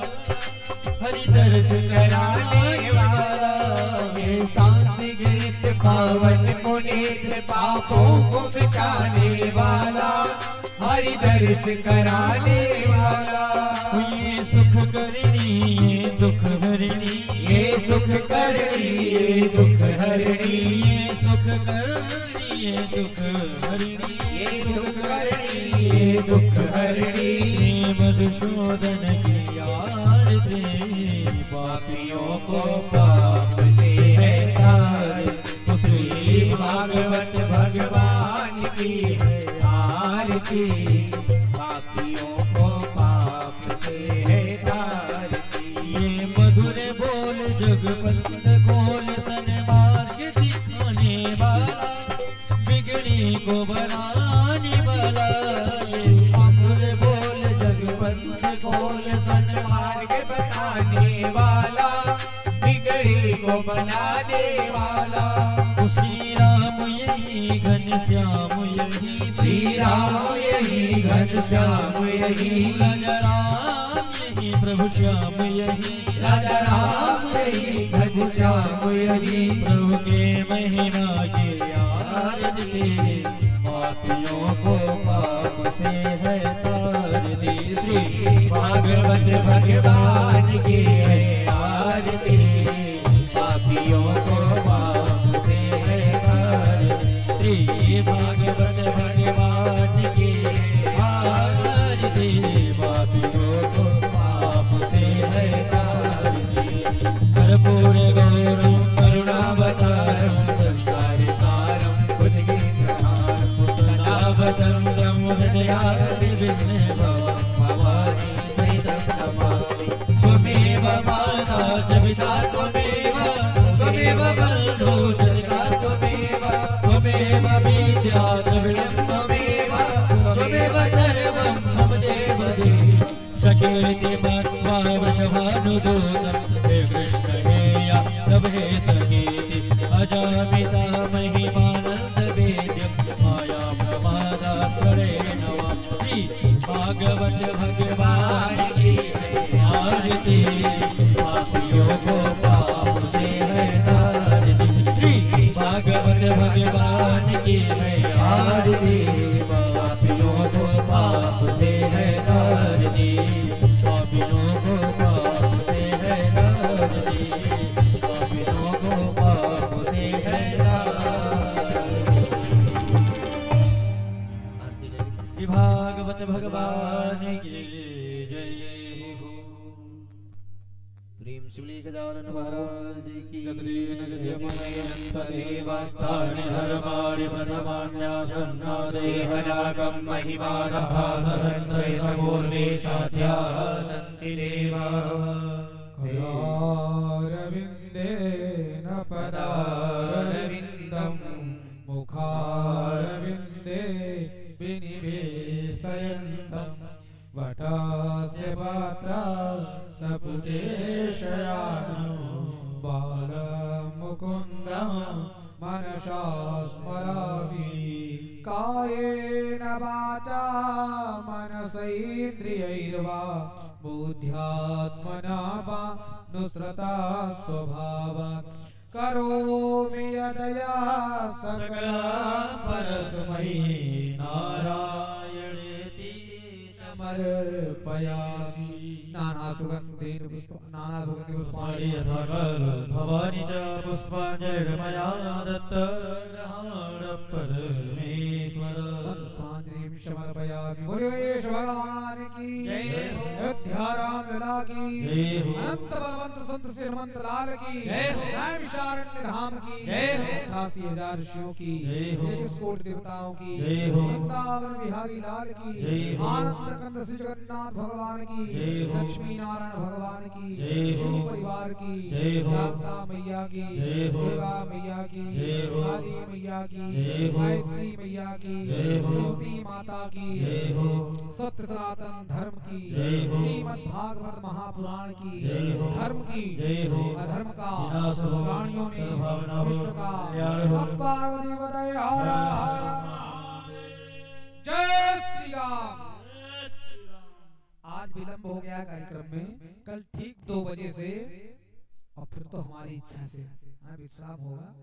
हरि दर्श कराने वाला। ये शांति गीत पावन पुनीत पापों को मिटाने वाला हरि दर्श कराने वाला। ये सुख करनी ये दुख हरणी ये सुख करनी ये दुख हरणी। ये सुख करनी ये दुख हरणी ये सुख करनी ये दुख हरणी। मधुसूदन की आरती। पापियों को पाप से है तारती। श्री भागवत भगवान की है आरती। पापियों को पाप से है तारती। ये मधुर बोल जगपंथ खोल सन्मार्ग दिखाने वाला बिगड़ी को बनाने वाला। ये मधुर बोल जगपंथ खोल सन्मार्ग बताने वाला बिगड़ी को बनाने वाला। श्री राम यही घनश्याम यही श्री राम यही घनश्याम यही राजा राम यही प्रभु श्याम यही राजा राम यही घनश्याम यही। प्रभु के महिमा के आरती। पापियों को पाप से है तारती। श्री भागवत भगवान की है आरती। पापियों को पाप से है तारती। श्री भागवत भगवान की आरती। पापियों को पाप से है तारती। कर्पूर गौरम करुणावतारम संसारितारम कुलगीतहारं हृदयादि विघ्ने भवानी सहितं नमामि। त्वमेव माता च पिता त्वमेव त्वमेव बन्धुः च सखा त्वमेव त्वमेव विद्या द्रविणं त्वमेव त्वमेव सर्वं मम देव देहि। शकेति मत्वा वृषभानुदूतं हे कृष्ण हे यादव हे सखेति। अजामिता महिमानन्दवेद्यं माया प्रमादात्परेण वां। श्री भागवत भगवान की आरती। पार्वत भगवान की जय हो। प्रेम शिवली गजानन महाराज की देवास्तानि धर्माणि प्रथमान्यासन्ना देहनागम महिमानः सहस्रैर्पूर्वे साध्याः सन्ति देवाः। करारविन्देन पदारविन्दं मुखारविन्दे विनिवेशयन्तं वटस्य पात्रा सपुटे शयानो बालमुकुन्दं मनसा स्मरामि। कायेन वाचा मनसैन्द्रियैर्वा बुद्ध्यात्मना वा नुसृता स्वभावात् करोमि यदया सकलं परस्मै नारायणेति समर्पयामि। नाना सुगन्धि पुष्पाणि यथा भवानी च पुष्पाञ्जलिर्मया दत्तग्रहाण परमेश्वर। पुष्पाञ्जलिं समर्पयामि। बोलो गणेश भगवान की जय हो। अयोध्या राम लला की जय हो। अनंत बलवंत संत श्री हनुमंत लाल की जय हो। नैमिषारण्य धाम की जय हो। 88,000 ऋषियों की जय हो। 33 कोटि देवताओं की जय हो। वृंदावन बिहारी लाल की जय हो। आनंद कंद श्री जगन्नाथ भगवान की जय हो। लक्ष्मी नारायण भगवान की जय हो। श्री परिवार की जय हो। ललिता मैया की जय हो। दुर्गा मैया की जय हो। काली मैया की जय हो। गायत्री मैया की जय हो। तुलसी माता की जय हो। सत्य सनातन धर्म की जय हो। श्रीमद् भागवत महापुराण की जय हो। धर्म की जय हो। अधर्म का विनाश हो। प्राणियों में विश्व का कल्याण हो। पार्वती पतये हर हर महादेव। जय श्री राम। आज विलंब हो गया कार्यक्रम में। कल ठीक 2 बजे से और फिर तो हमारी इच्छा से विश्राम होगा।